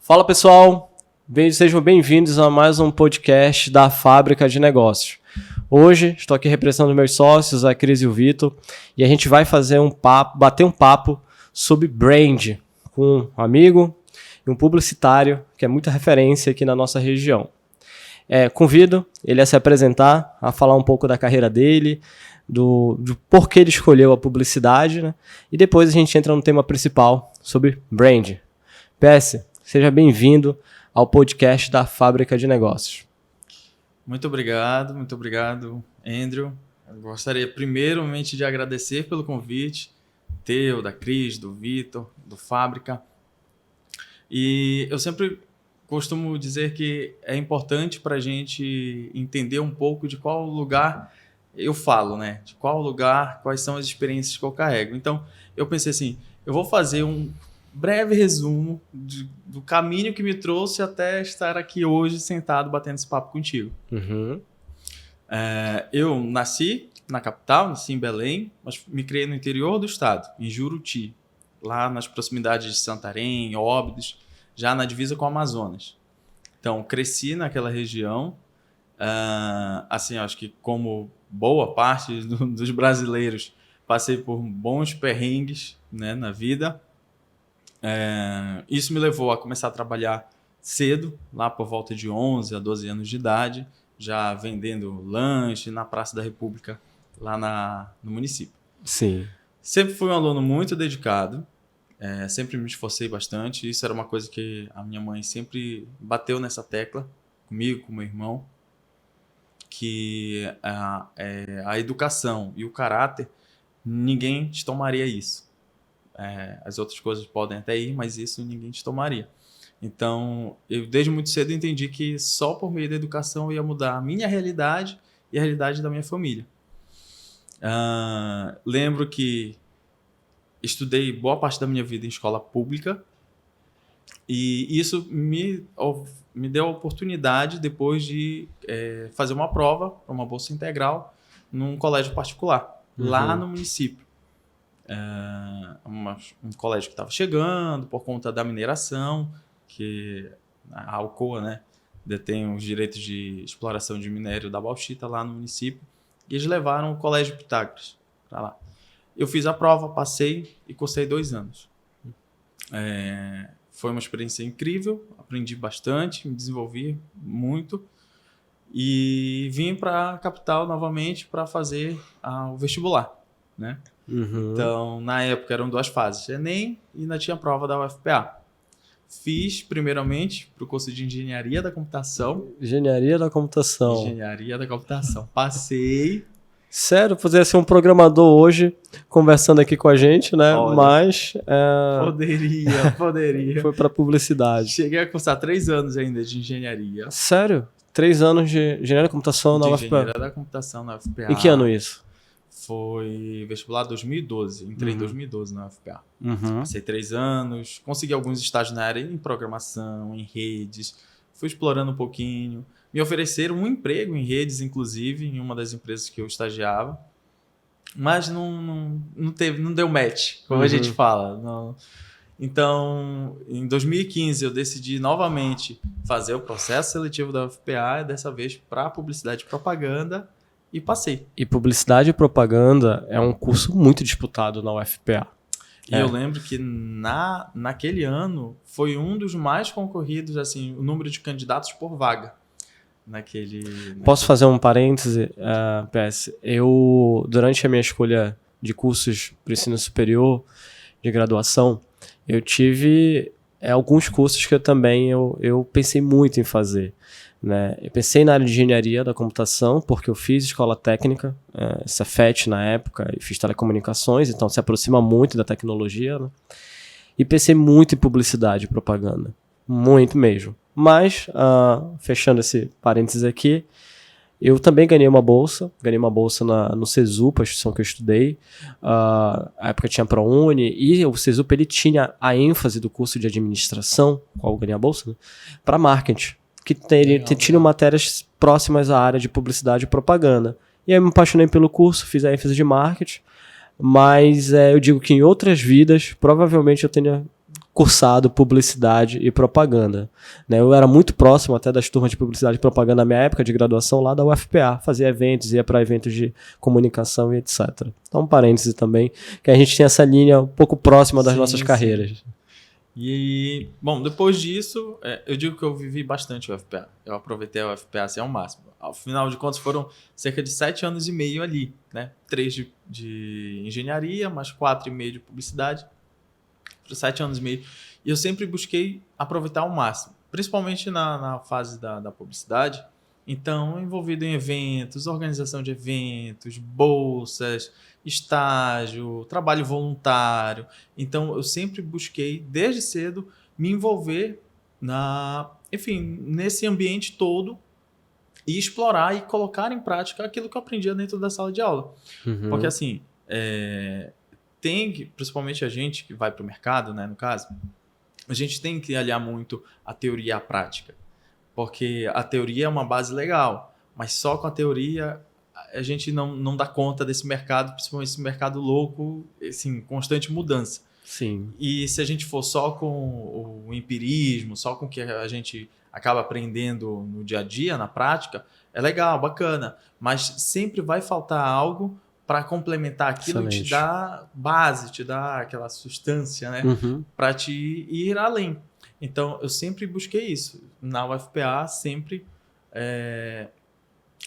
Fala pessoal, sejam bem-vindos a mais um podcast da Fábrica de Negócios. Hoje estou aqui representando meus sócios, a Cris e o Vitor, e a gente vai bater um papo sobre brand com um amigo e um publicitário que é muita referência aqui na nossa região. Convido ele a se apresentar, a falar um pouco da carreira dele, do porquê ele escolheu a publicidade, né? E depois a gente entra no tema principal sobre brand. PS, seja bem-vindo ao podcast da Fábrica de Negócios. Muito obrigado, Andrew. Eu gostaria primeiramente de agradecer pelo convite, teu, da Cris, do Vitor, do Fábrica. E eu sempre costumo dizer que é importante para a gente entender um pouco de qual lugar eu falo, né? De qual lugar, quais são as experiências que eu carrego. Então, eu pensei assim, eu vou fazer um breve resumo do caminho que me trouxe até estar aqui hoje sentado batendo esse papo contigo. Uhum. Eu nasci na capital, nasci em Belém, mas me criei no interior do estado, em Juruti, lá nas proximidades de Santarém, Óbidos, já na divisa com o Amazonas. Então, cresci naquela região, assim, acho que como boa parte dos brasileiros, passei por bons perrengues, né, na vida. Isso me levou a começar a trabalhar cedo, lá por volta de 11 a 12 anos de idade, já vendendo lanche na Praça da República, lá no município. Sim. Sempre fui um aluno muito dedicado, sempre me esforcei bastante. Isso era uma coisa que a minha mãe sempre bateu nessa tecla, comigo, com meu irmão, que a educação e o caráter, ninguém te tomaria isso. As outras coisas podem até ir, mas isso ninguém te tomaria. Então, eu desde muito cedo entendi que só por meio da educação eu ia mudar a minha realidade e a realidade da minha família. Lembro que estudei boa parte da minha vida em escola pública e isso me deu a oportunidade depois de fazer uma prova para uma bolsa integral num colégio particular, lá no município. Um colégio que estava chegando por conta da mineração, que a Alcoa, né, detém os direitos de exploração de minério da bauxita lá no município, e eles levaram o Colégio Pitágoras para lá. Eu fiz a prova, passei e cursei 2 anos. Foi uma experiência incrível, aprendi bastante, me desenvolvi muito e vim para a capital novamente para fazer o vestibular, né? Uhum. Então, na época eram 2 fases, Enem e ainda tinha a prova da UFPA. Fiz primeiramente para o curso de Engenharia da Computação. Engenharia da Computação. Passei. Sério, poderia ser um programador hoje conversando aqui com a gente, né? Olha, mas poderia. Foi para publicidade. Cheguei a cursar 3 anos ainda de engenharia. Sério? 3 anos de engenharia da computação na UFPA? Engenharia da computação na UFPA. Em que ano isso? Foi vestibular 2012. Entrei em 2012 na UFPA. Uhum. Passei 3 anos, consegui alguns estágios na área em programação, em redes, fui explorando um pouquinho. Me ofereceram um emprego em redes, inclusive, em uma das empresas que eu estagiava, mas não deu match, como a gente fala. Não. Então, em 2015, eu decidi novamente fazer o processo seletivo da UFPA, dessa vez para publicidade e propaganda, e passei. E publicidade e propaganda é um curso muito disputado na UFPA. E eu lembro que naquele ano foi um dos mais concorridos, assim, o número de candidatos por vaga. Posso fazer um parêntese, PS? Eu, durante a minha escolha de cursos para o ensino superior, de graduação, eu tive alguns cursos que eu pensei muito em fazer. Né? Eu pensei na área de engenharia da computação, porque eu fiz escola técnica, Cefet na época, e fiz telecomunicações, então se aproxima muito da tecnologia, né? E pensei muito em publicidade e propaganda, muito mesmo. Mas, fechando esse parênteses aqui, eu também ganhei uma bolsa no CESUP, a instituição que eu estudei. A época tinha a ProUni, e o CESUP ele tinha a ênfase do curso de administração, qual eu ganhei a bolsa, né? Para marketing, que tinha matérias próximas à área de publicidade e propaganda. E aí eu me apaixonei pelo curso, fiz a ênfase de marketing, mas eu digo que em outras vidas, provavelmente eu tenha cursado publicidade e propaganda, né? Eu era muito próximo até das turmas de publicidade e propaganda na minha época de graduação lá da UFPA, fazia eventos, ia para eventos de comunicação e etc. Então, um parêntese também, que a gente tinha essa linha um pouco próxima das nossas carreiras. E, bom, depois disso, eu digo que eu vivi bastante o UFPA. Eu aproveitei a UFPA assim, ao máximo. Ao final de contas, foram cerca de 7 anos e meio ali, né? 3 de engenharia, mais 4,5 de publicidade. 7 anos e meio. E eu sempre busquei aproveitar ao máximo, principalmente na fase da publicidade. Então, envolvido em eventos, organização de eventos, bolsas, estágio, trabalho voluntário. Então, eu sempre busquei, desde cedo, me envolver nesse ambiente todo e explorar e colocar em prática aquilo que eu aprendia dentro da sala de aula. Porque, assim, principalmente a gente que vai para o mercado, né, no caso, a gente tem que aliar muito a teoria à prática. Porque a teoria é uma base legal, mas só com a teoria a gente não dá conta desse mercado, principalmente esse mercado louco, assim, constante mudança. Sim. E se a gente for só com o empirismo, só com o que a gente acaba aprendendo no dia a dia, na prática, é legal, bacana, mas sempre vai faltar algo para complementar aquilo. Excelente. Te dá base, te dá aquela substância, né? Para te ir além. Então, eu sempre busquei isso. Na UFPA, sempre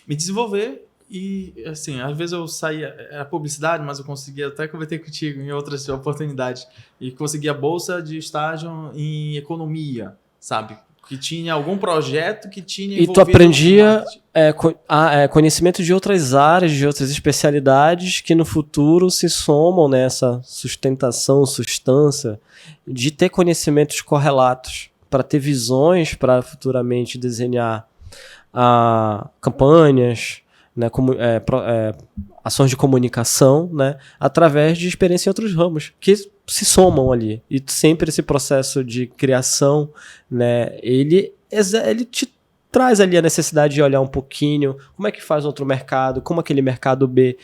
me desenvolver. E, assim, às vezes eu saía, era publicidade, mas eu conseguia, até conversar contigo em outras oportunidades, e conseguia bolsa de estágio em economia, sabe? Que tinha algum projeto que tinha envolvido. E tu aprendia conhecimento de outras áreas, de outras especialidades que no futuro se somam nessa substância de ter conhecimentos correlatos para ter visões para futuramente desenhar campanhas, né, ações de comunicação, né, através de experiência em outros ramos que se somam ali. E sempre esse processo de criação, né, ele te traz ali a necessidade de olhar um pouquinho como é que faz outro mercado, como aquele mercado B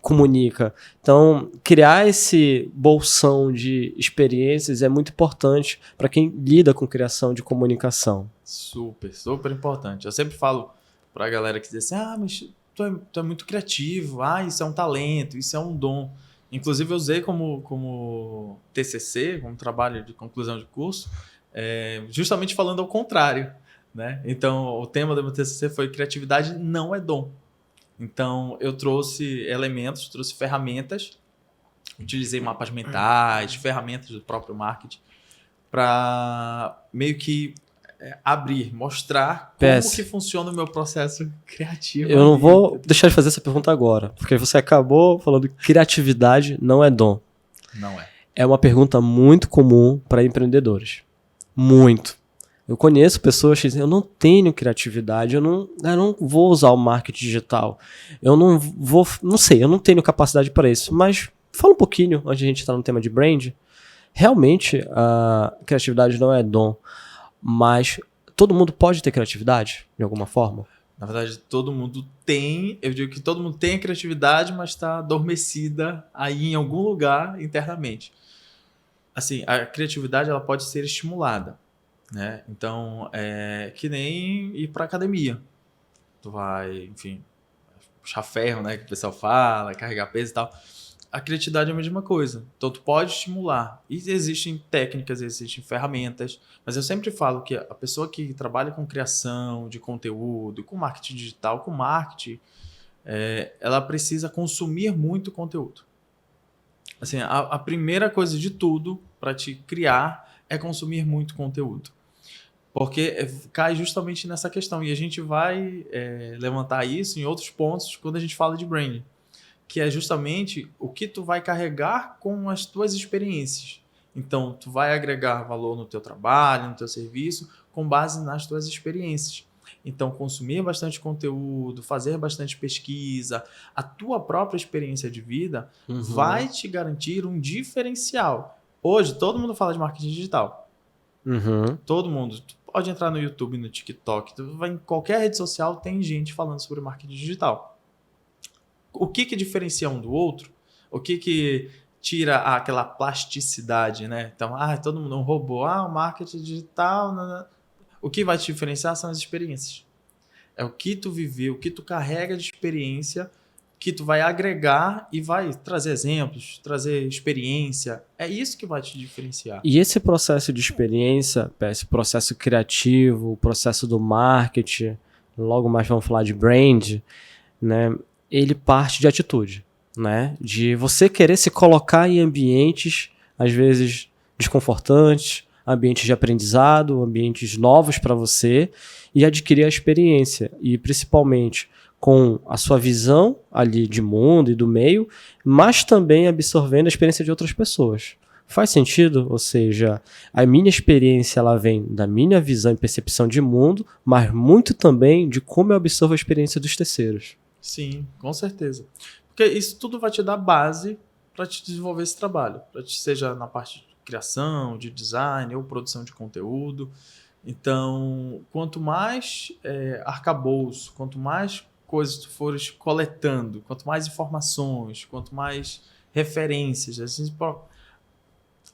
comunica. Então, criar esse bolsão de experiências é muito importante para quem lida com criação de comunicação. Super, super importante. Eu sempre falo para a galera que diz assim, mas tu é muito criativo, isso é um talento, isso é um dom. Inclusive, eu usei como TCC, como trabalho de conclusão de curso, justamente falando ao contrário, né? Então, o tema do meu TCC foi criatividade não é dom. Então, eu trouxe elementos, trouxe ferramentas, utilizei mapas mentais, ferramentas do próprio marketing, para meio que mostrar como que funciona o meu processo criativo. Eu não vou deixar de fazer essa pergunta agora, porque você acabou falando que criatividade não é dom. Não é. É uma pergunta muito comum para empreendedores. Muito. Eu conheço pessoas que dizem, eu não tenho criatividade, eu não vou usar o marketing digital, eu não sei, eu não tenho capacidade para isso. Mas fala um pouquinho, antes de a gente entrar no tema de brand, realmente a criatividade não é dom, mas todo mundo pode ter criatividade, de alguma forma? Na verdade, todo mundo tem, eu digo que todo mundo tem a criatividade, mas está adormecida aí em algum lugar internamente. Assim, a criatividade ela pode ser estimulada, né? Então, é que nem ir para academia. Tu vai, enfim, puxar ferro, né? Que o pessoal fala, carregar peso e tal. A criatividade é a mesma coisa. Então, tu pode estimular. E existem técnicas, existem ferramentas. Mas eu sempre falo que a pessoa que trabalha com criação de conteúdo, com marketing digital, com marketing, ela precisa consumir muito conteúdo. Assim, a primeira coisa de tudo para te criar é consumir muito conteúdo. Porque cai justamente nessa questão. E a gente vai levantar isso em outros pontos quando a gente fala de branding, que é justamente o que tu vai carregar com as tuas experiências. Então, tu vai agregar valor no teu trabalho, no teu serviço, com base nas tuas experiências. Então, consumir bastante conteúdo, fazer bastante pesquisa, a tua própria experiência de vida vai te garantir um diferencial. Hoje, todo mundo fala de marketing digital. Todo mundo. Tu pode entrar no YouTube, no TikTok, tu vai em qualquer rede social, tem gente falando sobre marketing digital. O que diferencia um do outro? O que tira aquela plasticidade, né? Então, todo mundo é um robô, o marketing digital, o que vai te diferenciar são as experiências. É o que tu viveu, o que tu carrega de experiência, que tu vai agregar e vai trazer exemplos, trazer experiência. É isso que vai te diferenciar. E esse processo de experiência, esse processo criativo, o processo do marketing, logo mais vamos falar de brand, né? Ele parte de atitude, né? De você querer se colocar em ambientes, às vezes, desconfortantes, ambientes de aprendizado, ambientes novos para você e adquirir a experiência. E principalmente com a sua visão ali de mundo e do meio, mas também absorvendo a experiência de outras pessoas. Faz sentido? Ou seja, a minha experiência ela vem da minha visão e percepção de mundo, mas muito também de como eu absorvo a experiência dos terceiros. Sim, com certeza. Porque isso tudo vai te dar base para te desenvolver esse trabalho, seja na parte de criação, de design ou produção de conteúdo. Então, quanto mais arcabouço, quanto mais coisas tu fores coletando, quanto mais informações, quanto mais referências. Assim,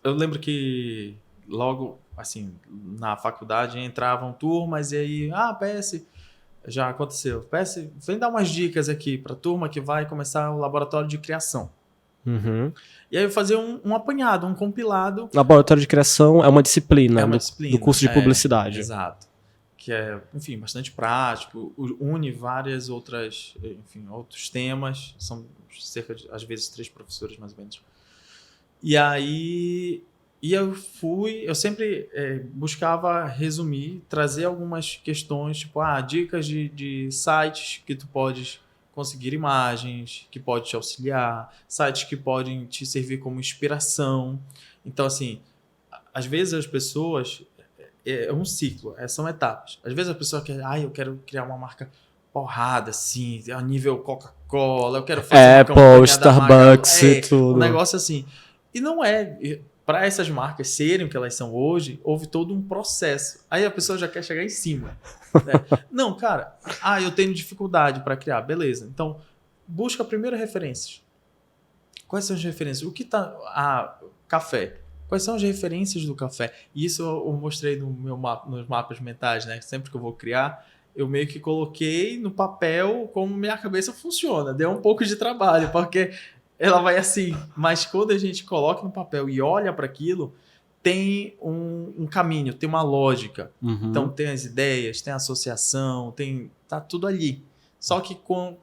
eu lembro que logo, assim, na faculdade entravam turmas e aí, PS, já aconteceu. PS, vem dar umas dicas aqui para a turma que vai começar o laboratório de criação. Uhum. E aí eu fazia um apanhado, um compilado. Laboratório de criação é uma disciplina, do curso de publicidade. Exato. Que é, enfim, bastante prático, une várias outras, enfim, outros temas, são cerca de, às vezes, 3 professores mais ou menos. E aí, eu sempre buscava resumir, trazer algumas questões, tipo, dicas de sites que tu podes conseguir imagens, que pode te auxiliar, sites que podem te servir como inspiração. Então, assim, às vezes as pessoas... É um ciclo, são etapas. Às vezes a pessoa quer, eu quero criar uma marca porrada, assim, a nível Coca-Cola, eu quero fazer Apple, uma Starbucks e tudo. Um negócio assim. E não para essas marcas serem o que elas são hoje, houve todo um processo. Aí a pessoa já quer chegar em cima. Né? Não, cara, eu tenho dificuldade para criar, beleza. Então, busca primeiro referências. Quais são as referências? O que tá... café. Quais são as referências do café? E isso eu mostrei nos mapas mentais, né? Sempre que eu vou criar, eu meio que coloquei no papel como minha cabeça funciona. Deu um pouco de trabalho, porque ela vai assim. Mas quando a gente coloca no papel e olha para aquilo, tem um caminho, tem uma lógica. Uhum. Então tem as ideias, tem a associação, tá tudo ali. Só que com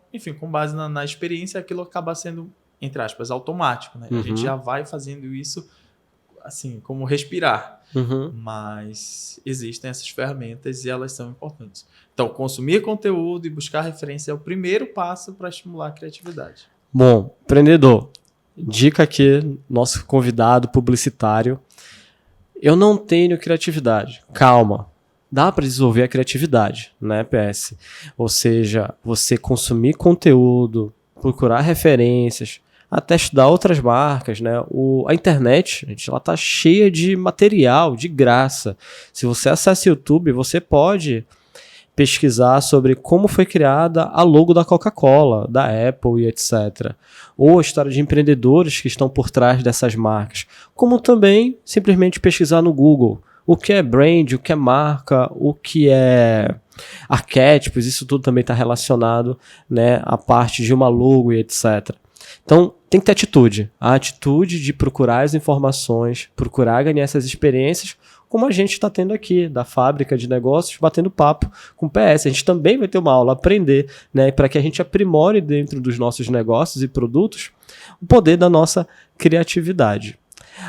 base na experiência, aquilo acaba sendo, entre aspas, automático, né? Uhum. A gente já vai fazendo isso assim, como respirar. Uhum. Mas existem essas ferramentas e elas são importantes. Então, consumir conteúdo e buscar referência é o primeiro passo para estimular a criatividade. Bom, empreendedor, dica aqui, nosso convidado publicitário. Eu não tenho criatividade. Calma. Dá para desenvolver a criatividade, né, PS? Ou seja, você consumir conteúdo, procurar referências, até estudar outras marcas, né? A internet, gente, ela tá cheia de material, de graça. Se você acessa o YouTube, você pode pesquisar sobre como foi criada a logo da Coca-Cola, da Apple e etc. Ou a história de empreendedores que estão por trás dessas marcas. Como também simplesmente pesquisar no Google o que é brand, o que é marca, o que é arquétipos, isso tudo também está relacionado, né, à parte de uma logo e etc. Então, tem que ter atitude. A atitude de procurar as informações, procurar ganhar essas experiências, como a gente está tendo aqui, da fábrica de negócios, batendo papo com o PS. A gente também vai ter uma aula, aprender, né, para que a gente aprimore dentro dos nossos negócios e produtos o poder da nossa criatividade.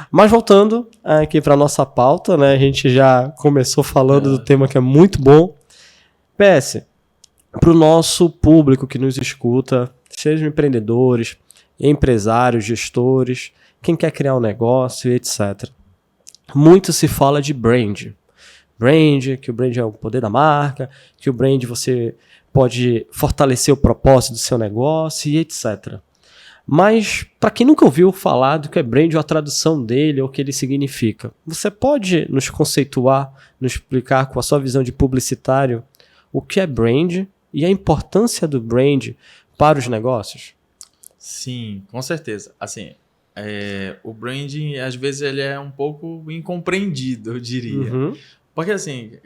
Mas voltando aqui para a nossa pauta, né, a gente já começou falando do tema que é muito bom. PS, para o nosso público que nos escuta, sejam empreendedores, empresários, gestores, quem quer criar um negócio, etc. Muito se fala de brand. Brand, que o brand é o poder da marca, que o brand você pode fortalecer o propósito do seu negócio e etc. Mas, para quem nunca ouviu falar do que é brand ou a tradução dele ou o que ele significa, você pode nos conceituar, nos explicar com a sua visão de publicitário o que é brand e a importância do brand para os negócios? Sim, com certeza. Assim, o branding, às vezes, ele é um pouco incompreendido, eu diria. Uhum. Porque, assim,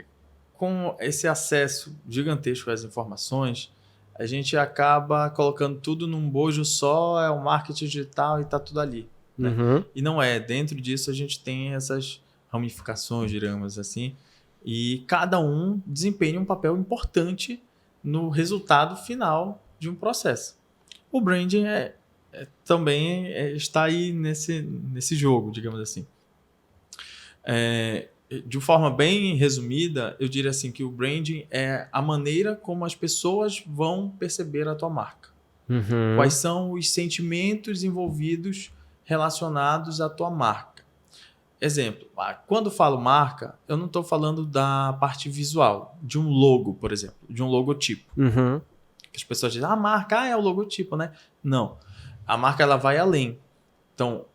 com esse acesso gigantesco às informações, a gente acaba colocando tudo num bojo só, é o marketing digital e tá tudo ali, né? Uhum. E não é. Dentro disso, a gente tem essas ramificações, digamos assim, e cada um desempenha um papel importante no resultado final de um processo. O branding também está aí nesse jogo, digamos assim. De forma bem resumida, eu diria assim que o branding é a maneira como as pessoas vão perceber a tua marca. Uhum. Quais são os sentimentos envolvidos relacionados à tua marca. Exemplo, quando falo marca, eu não estou falando da parte visual, de um logo, por exemplo, de um logotipo. Uhum. Que as pessoas dizem, marca é o logotipo, né? Não. A marca ela vai além. Então,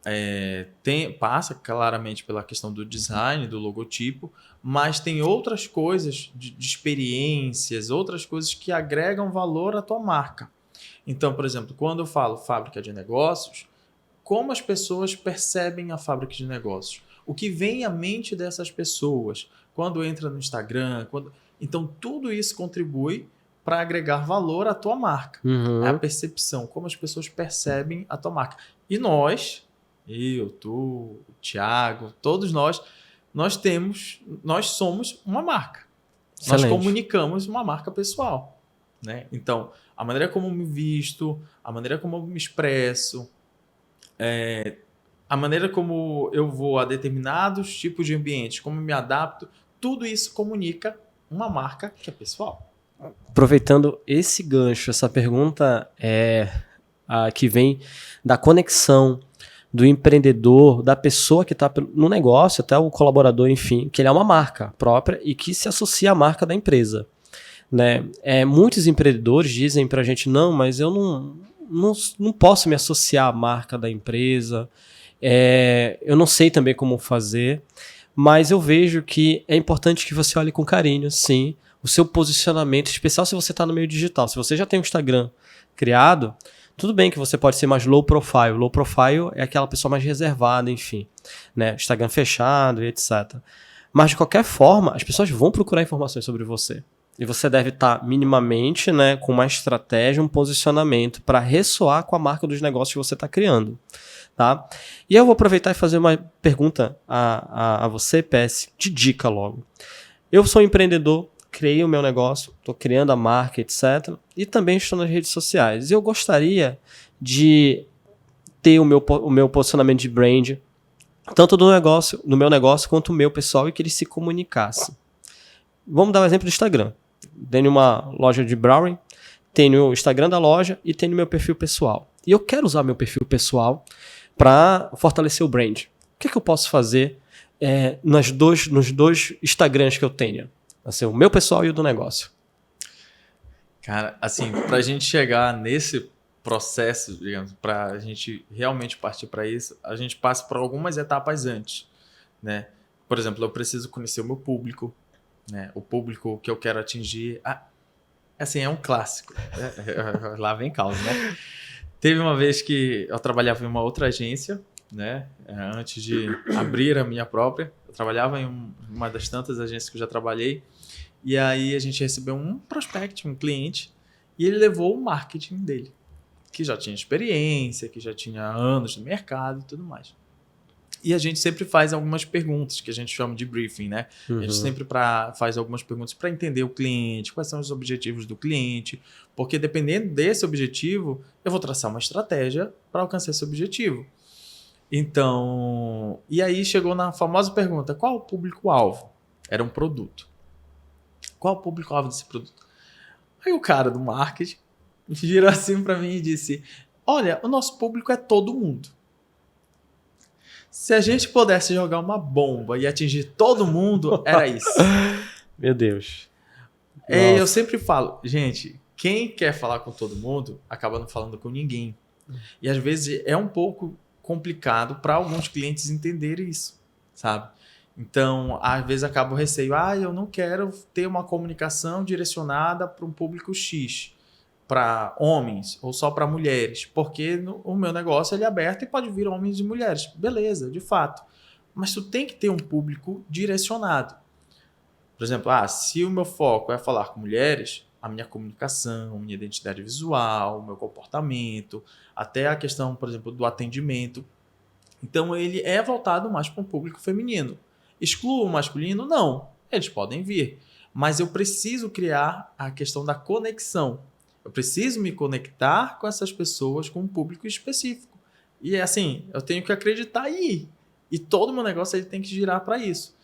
passa claramente pela questão do design, do logotipo, mas tem outras coisas de experiências, outras coisas que agregam valor à tua marca. Então, por exemplo, quando eu falo fábrica de negócios, como as pessoas percebem a fábrica de negócios? O que vem à mente dessas pessoas quando entra no Instagram? Então, tudo isso contribui para agregar valor à tua marca. Uhum. É a percepção, como as pessoas percebem a tua marca. E nós, eu, tu, o Thiago, todos nós somos uma marca. Excelente. Nós comunicamos uma marca pessoal, né? Então, a maneira como eu me visto, a maneira como eu me expresso, a maneira como eu vou a determinados tipos de ambientes, como eu me adapto, tudo isso comunica uma marca que é pessoal. Aproveitando esse gancho, essa pergunta é a que vem da conexão do empreendedor, da pessoa que está no negócio, até o colaborador, enfim, que ele é uma marca própria e que se associa à marca da empresa. Né? Muitos empreendedores dizem para a gente, não, mas eu não posso me associar à marca da empresa, eu não sei também como fazer, mas eu vejo que é importante que você olhe com carinho, sim, o seu posicionamento, especial se você está no meio digital. Se você já tem um Instagram criado, tudo bem que você pode ser mais low profile. Low profile é aquela pessoa mais reservada, enfim, né? Instagram fechado e etc. Mas, de qualquer forma, as pessoas vão procurar informações sobre você. E você deve estar minimamente, né, com uma estratégia, um posicionamento para ressoar com a marca dos negócios que você está criando. Tá? E eu vou aproveitar e fazer uma pergunta a você, PS, de dica logo. Eu sou um empreendedor, criei o meu negócio, estou criando a marca, etc. E também estou nas redes sociais. E eu gostaria de ter o meu posicionamento de brand, tanto do meu negócio, quanto o meu pessoal, e que ele se comunicasse. Vamos dar um exemplo do Instagram. Tenho uma loja de Browning, tenho o Instagram da loja e tenho meu perfil pessoal. E eu quero usar meu perfil pessoal para fortalecer o brand. O que eu posso fazer nos dois Instagrams que eu tenho? Assim, o meu pessoal e o do negócio. Cara, assim, para a gente chegar nesse processo, digamos, para a gente realmente partir para isso, a gente passa por algumas etapas antes, né? Por exemplo, eu preciso conhecer o meu público, né? O público que eu quero atingir. Assim, é um clássico. Lá vem causa, né? Teve uma vez que eu trabalhava em uma outra agência, né? Antes de abrir a minha própria. Eu trabalhava em uma das tantas agências que eu já trabalhei. E aí a gente recebeu um prospect, um cliente, e ele levou o marketing dele, que já tinha experiência, que já tinha anos no mercado e tudo mais. E a gente sempre faz algumas perguntas, que a gente chama de briefing, né? Uhum. A gente sempre faz algumas perguntas para entender o cliente, quais são os objetivos do cliente, porque dependendo desse objetivo, eu vou traçar uma estratégia para alcançar esse objetivo. Então, e aí chegou na famosa pergunta, qual o público-alvo? Era um produto. Qual o público-alvo desse produto? Aí o cara do marketing virou assim para mim e disse, olha, o nosso público é todo mundo. Se a gente pudesse jogar uma bomba e atingir todo mundo, era isso. Meu Deus. Eu sempre falo, gente, quem quer falar com todo mundo, acaba não falando com ninguém. E às vezes é um pouco complicado para alguns clientes entenderem isso, sabe? Então, às vezes acaba o receio, eu não quero ter uma comunicação direcionada para um público X. para homens ou só para mulheres, porque o meu negócio ele é aberto e pode vir homens e mulheres. Beleza, de fato. Mas tu tem que ter um público direcionado. Por exemplo, se o meu foco é falar com mulheres, a minha comunicação, minha identidade visual, o meu comportamento, até a questão, por exemplo, do atendimento. Então, ele é voltado mais para um público feminino. Excluo o masculino? Não. Eles podem vir. Mas eu preciso criar a questão da conexão. Eu preciso me conectar com essas pessoas, com um público específico. E é assim, eu tenho que acreditar aí. E todo o meu negócio ele tem que girar para isso.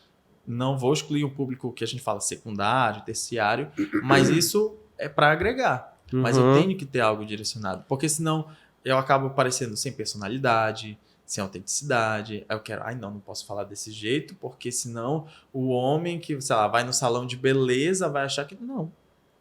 Não vou excluir o público que a gente fala secundário, terciário, mas isso é para agregar. Mas eu tenho que ter algo direcionado, porque senão eu acabo parecendo sem personalidade, sem autenticidade. Aí eu quero, não posso falar desse jeito, porque senão o homem que, sei lá, vai no salão de beleza vai achar que não,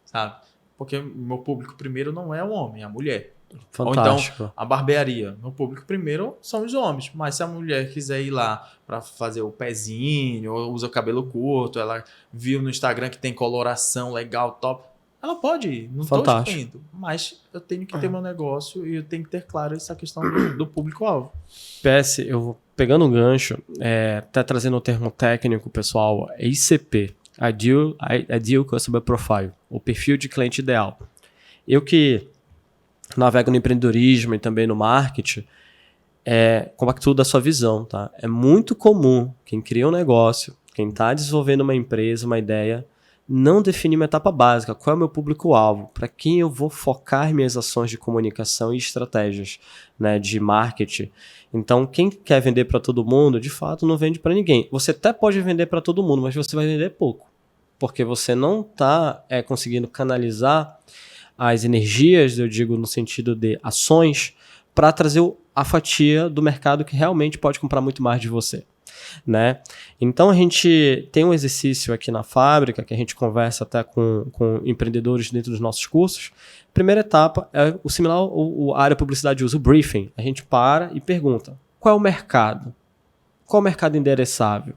sabe? Porque o meu público primeiro não é o homem, é a mulher. Fantástico. Ou então, a barbearia. Meu público primeiro são os homens. Mas se a mulher quiser ir lá para fazer o pezinho, ou usa o cabelo curto, ela viu no Instagram que tem coloração legal, top, ela pode ir. Não estou excluindo. Mas eu tenho que ter meu negócio e eu tenho que ter claro essa questão do público-alvo. PS, eu vou pegando um gancho, até trazendo o termo técnico, pessoal, é ICP. Ideal Customer Profile. O perfil de cliente ideal. Eu que navego no empreendedorismo e também no marketing, compacto da sua visão, tá? É muito comum quem cria um negócio, quem está desenvolvendo uma empresa, uma ideia, não definir uma etapa básica. Qual é o meu público-alvo? Para quem eu vou focar minhas ações de comunicação e estratégias, né, de marketing? Então, quem quer vender para todo mundo, de fato, não vende para ninguém. Você até pode vender para todo mundo, mas você vai vender pouco, porque você não está conseguindo canalizar as energias, eu digo no sentido de ações, para trazer a fatia do mercado que realmente pode comprar muito mais de você, né? Então a gente tem um exercício aqui na fábrica, que a gente conversa até com empreendedores dentro dos nossos cursos. Primeira etapa é o similar a área de publicidade usa, o briefing. A gente para e pergunta, qual é o mercado? Qual é o mercado endereçável?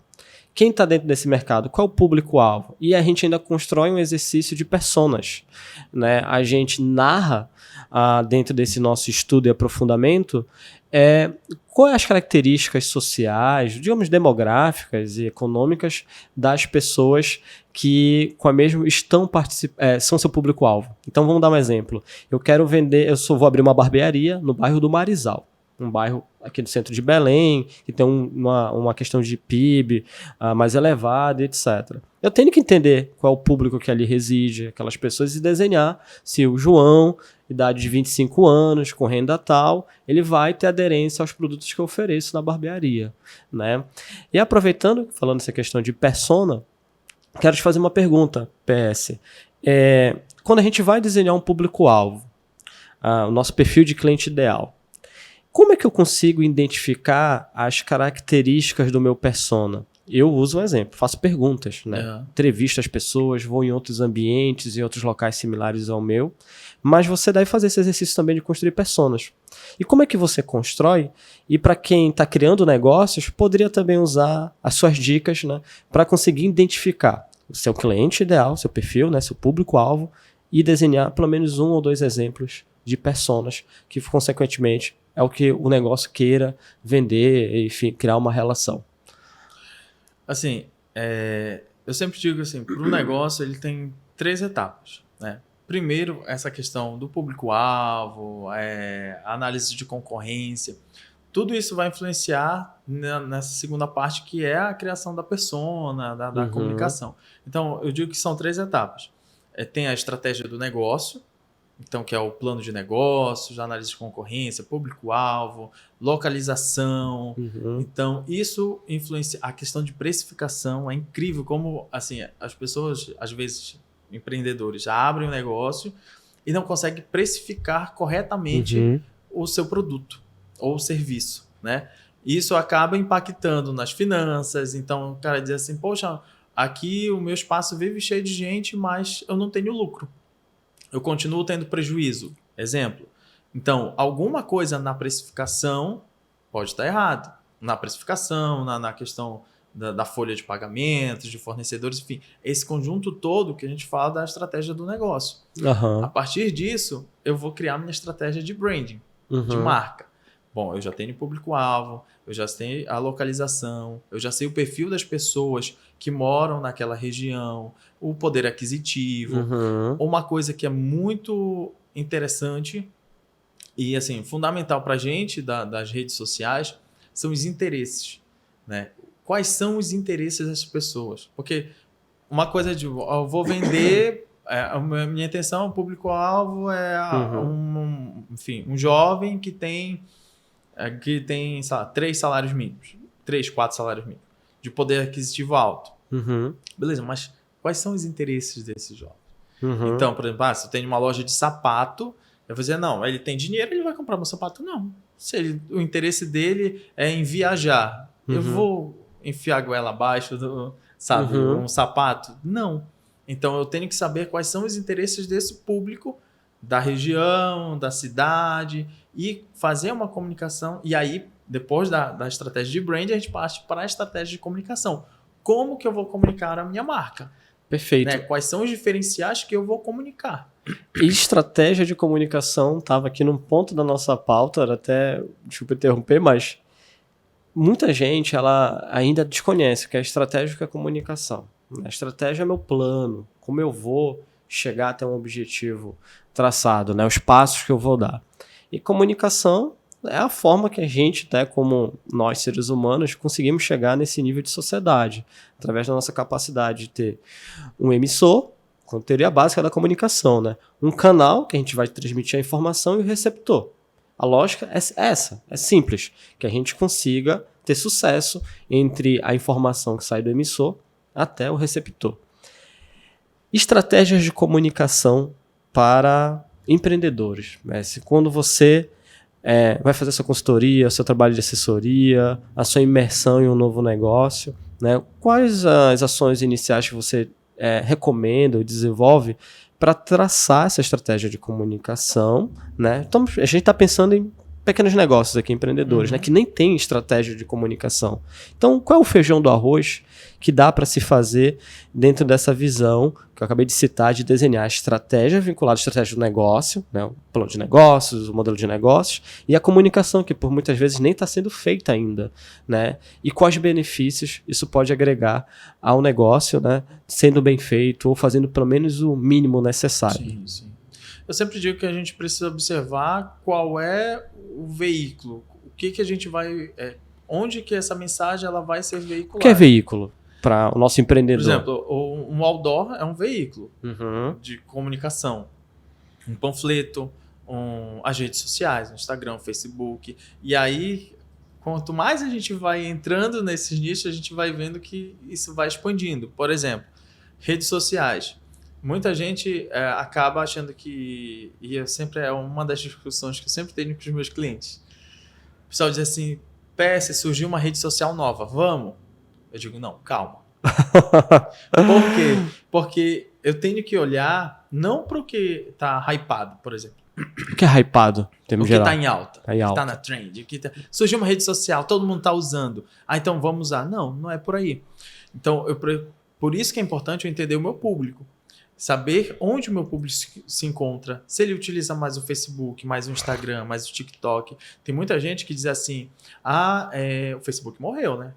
Quem está dentro desse mercado? Qual é o público-alvo? E a gente ainda constrói um exercício de personas, né? A gente narra dentro desse nosso estudo e aprofundamento quais as características sociais, digamos demográficas e econômicas das pessoas que com a mesma são seu público-alvo. Então vamos dar um exemplo. Eu quero vender, vou abrir uma barbearia no bairro do Marizal. Um bairro aqui do centro de Belém, que tem uma questão de PIB mais elevada, etc. Eu tenho que entender qual é o público que ali reside, aquelas pessoas, e desenhar se o João, idade de 25 anos, com renda tal, ele vai ter aderência aos produtos que eu ofereço na barbearia, né? E aproveitando, falando essa questão de persona, quero te fazer uma pergunta, PS. Quando a gente vai desenhar um público-alvo, o nosso perfil de cliente ideal, como é que eu consigo identificar as características do meu persona? Eu uso um exemplo, faço perguntas, né? Entrevisto as pessoas, vou em outros ambientes, em outros locais similares ao meu, mas você deve fazer esse exercício também de construir personas. E como é que você constrói? E para quem está criando negócios, poderia também usar as suas dicas, né, para conseguir identificar o seu cliente ideal, seu perfil, né, seu público-alvo, e desenhar pelo menos 1 ou 2 exemplos de personas que, consequentemente, é o que o negócio queira vender, enfim, criar uma relação. Assim, eu sempre digo assim, para o negócio ele tem 3 etapas, né? Primeiro, essa questão do público-alvo, a análise de concorrência, tudo isso vai influenciar nessa segunda parte, que é a criação da persona, da comunicação. Então, eu digo que são 3 etapas. Tem a estratégia do negócio, então, que é o plano de negócios, análise de concorrência, público-alvo, localização. Então, isso influencia. A questão de precificação é incrível como, assim, as pessoas, às vezes, empreendedores, já abrem um negócio e não conseguem precificar corretamente o seu produto ou serviço, né? Isso acaba impactando nas finanças. Então, o cara diz assim, poxa, aqui o meu espaço vive cheio de gente, mas eu não tenho lucro. Eu continuo tendo prejuízo. Exemplo. Então, alguma coisa na precificação pode estar errado. Na precificação, na questão da folha de pagamentos, de fornecedores, enfim, esse conjunto todo que a gente fala da estratégia do negócio. Uhum. A partir disso, eu vou criar minha estratégia de branding, de marca. Bom, eu já tenho público-alvo, eu já sei a localização, eu já sei o perfil das pessoas que moram naquela região, o poder aquisitivo. Uma coisa que é muito interessante e assim, fundamental para a gente das redes sociais são os interesses, né? Quais são os interesses das pessoas? Porque uma coisa de eu vou vender, a minha intenção, o público-alvo é enfim, um jovem que tem sei lá, 3 salários mínimos, 3, 4 salários mínimos, de poder aquisitivo alto. Beleza, mas quais são os interesses desse jovem? Então, por exemplo, se eu tenho uma loja de sapato, eu vou dizer, não, ele tem dinheiro, ele vai comprar meu sapato? Não. Se o interesse dele é em viajar, eu vou enfiar a goela abaixo sabe, um sapato? Não. Então, eu tenho que saber quais são os interesses desse público, da região, da cidade, e fazer uma comunicação. E aí, depois da estratégia de brand, a gente parte para a estratégia de comunicação. Como que eu vou comunicar a minha marca? Perfeito. Né? Quais são os diferenciais que eu vou comunicar? E estratégia de comunicação estava aqui num ponto da nossa pauta, era até, desculpa interromper, mas muita gente ela ainda desconhece o que é estratégia e o que é comunicação. A estratégia é meu plano, como eu vou chegar até um objetivo traçado, né? Os passos que eu vou dar. E comunicação é a forma que a gente, até como nós seres humanos, conseguimos chegar nesse nível de sociedade, através da nossa capacidade de ter um emissor, com a teoria básica da comunicação, né? Um canal que a gente vai transmitir a informação e o receptor. A lógica é essa, é simples, que a gente consiga ter sucesso entre a informação que sai do emissor até o receptor. Estratégias de comunicação para empreendedores. Quando você vai fazer sua consultoria, seu trabalho de assessoria, a sua imersão em um novo negócio, né? Quais as ações iniciais que você recomenda ou desenvolve para traçar essa estratégia de comunicação, né? Então, a gente está pensando em pequenos negócios aqui, empreendedores, né, que nem tem estratégia de comunicação. Então, qual é o feijão do arroz que dá para se fazer dentro dessa visão que eu acabei de citar, de desenhar a estratégia vinculada à estratégia do negócio, né, o plano de negócios, o modelo de negócios, e a comunicação, que por muitas vezes nem está sendo feita ainda, né? E quais benefícios isso pode agregar ao negócio, né, sendo bem feito ou fazendo pelo menos o mínimo necessário. Sim, sim. Eu sempre digo que a gente precisa observar qual é o veículo, o que a gente vai, onde que essa mensagem ela vai ser veiculada. O que é veículo para o nosso empreendedor? Por exemplo, um outdoor é um veículo de comunicação, um panfleto, as redes sociais, o Instagram, o Facebook. E aí, quanto mais a gente vai entrando nesses nichos, a gente vai vendo que isso vai expandindo. Por exemplo, redes sociais. Muita gente acaba achando que... E sempre é uma das discussões que eu sempre tenho com os meus clientes. O pessoal diz assim, PS, surgiu uma rede social nova, vamos? Eu digo, não, calma. Por quê? Porque eu tenho que olhar não para o que está hypado, por exemplo. O que é hypado? O que está em alta. Tá em alta. O que está na trend. Surgiu uma rede social, todo mundo está usando. Então vamos usar. Não é por aí. Então, por isso que é importante eu entender o meu público. Saber onde o meu público se encontra, se ele utiliza mais o Facebook, mais o Instagram, mais o TikTok. Tem muita gente que diz assim, o Facebook morreu, né?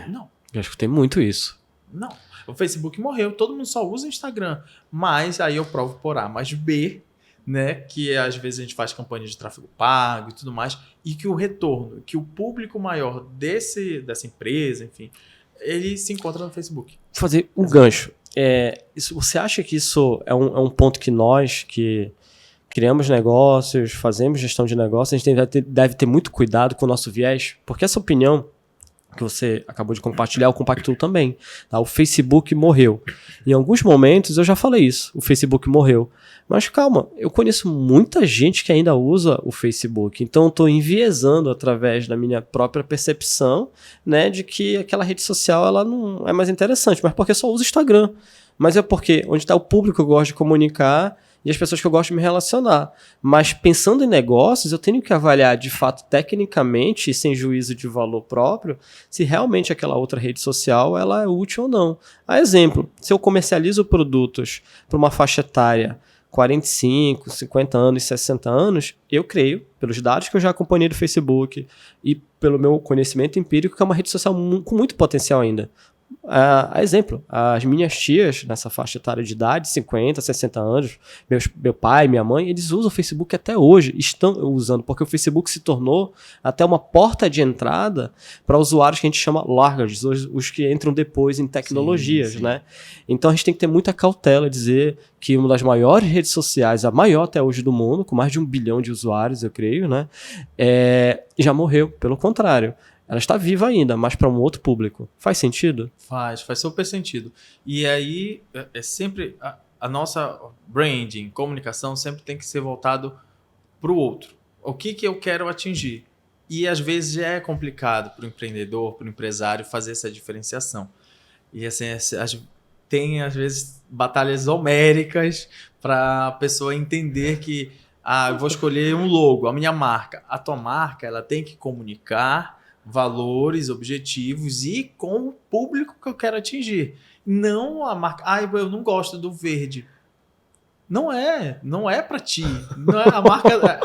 Não. Eu escutei muito isso. Não, o Facebook morreu, todo mundo só usa Instagram. Mas aí eu provo por A mais B, né? Que às vezes a gente faz campanha de tráfego pago e tudo mais, e que o retorno, que o público maior dessa empresa, enfim, ele se encontra no Facebook. Vou fazer um gancho. Você acha que isso é um ponto que nós, que criamos negócios, fazemos gestão de negócios, a gente deve ter muito cuidado com o nosso viés? Porque essa opinião que você acabou de compartilhar, eu compactuo também. Tá? O Facebook morreu. Em alguns momentos eu já falei isso, o Facebook morreu. Mas calma, eu conheço muita gente que ainda usa o Facebook, então eu estou enviesando através da minha própria percepção, né, de que aquela rede social ela não é mais interessante, mas porque só usa o Instagram. Mas é porque onde está o público que eu gosto de comunicar, e as pessoas que eu gosto de me relacionar. Mas pensando em negócios, eu tenho que avaliar de fato, tecnicamente, e sem juízo de valor próprio, se realmente aquela outra rede social ela é útil ou não. A exemplo, se eu comercializo produtos para uma faixa etária 45, 50 anos, 60 anos, eu creio, pelos dados que eu já acompanhei do Facebook e pelo meu conhecimento empírico, que é uma rede social com muito potencial ainda. A exemplo, as minhas tias nessa faixa etária de idade, 50, 60 anos, meu pai, minha mãe, eles usam o Facebook até hoje, estão usando, porque o Facebook se tornou até uma porta de entrada para usuários que a gente chama laggards, os que entram depois em tecnologias, sim. Né? Então a gente tem que ter muita cautela e dizer que uma das maiores redes sociais, a maior até hoje do mundo, com mais de 1 bilhão de usuários, eu creio, né? Já morreu, pelo contrário. Ela está viva ainda, mas para um outro público. Faz sentido? Faz super sentido. E aí, é sempre a nossa branding, comunicação, sempre tem que ser voltado para o outro. O que eu quero atingir? E às vezes é complicado para o empreendedor, para o empresário fazer essa diferenciação. E assim, tem às vezes batalhas homéricas para a pessoa entender que eu vou escolher um logo, a minha marca. A tua marca ela tem que comunicar valores, objetivos e com o público que eu quero atingir. Não a marca, eu não gosto do verde. Não é para ti. Não é,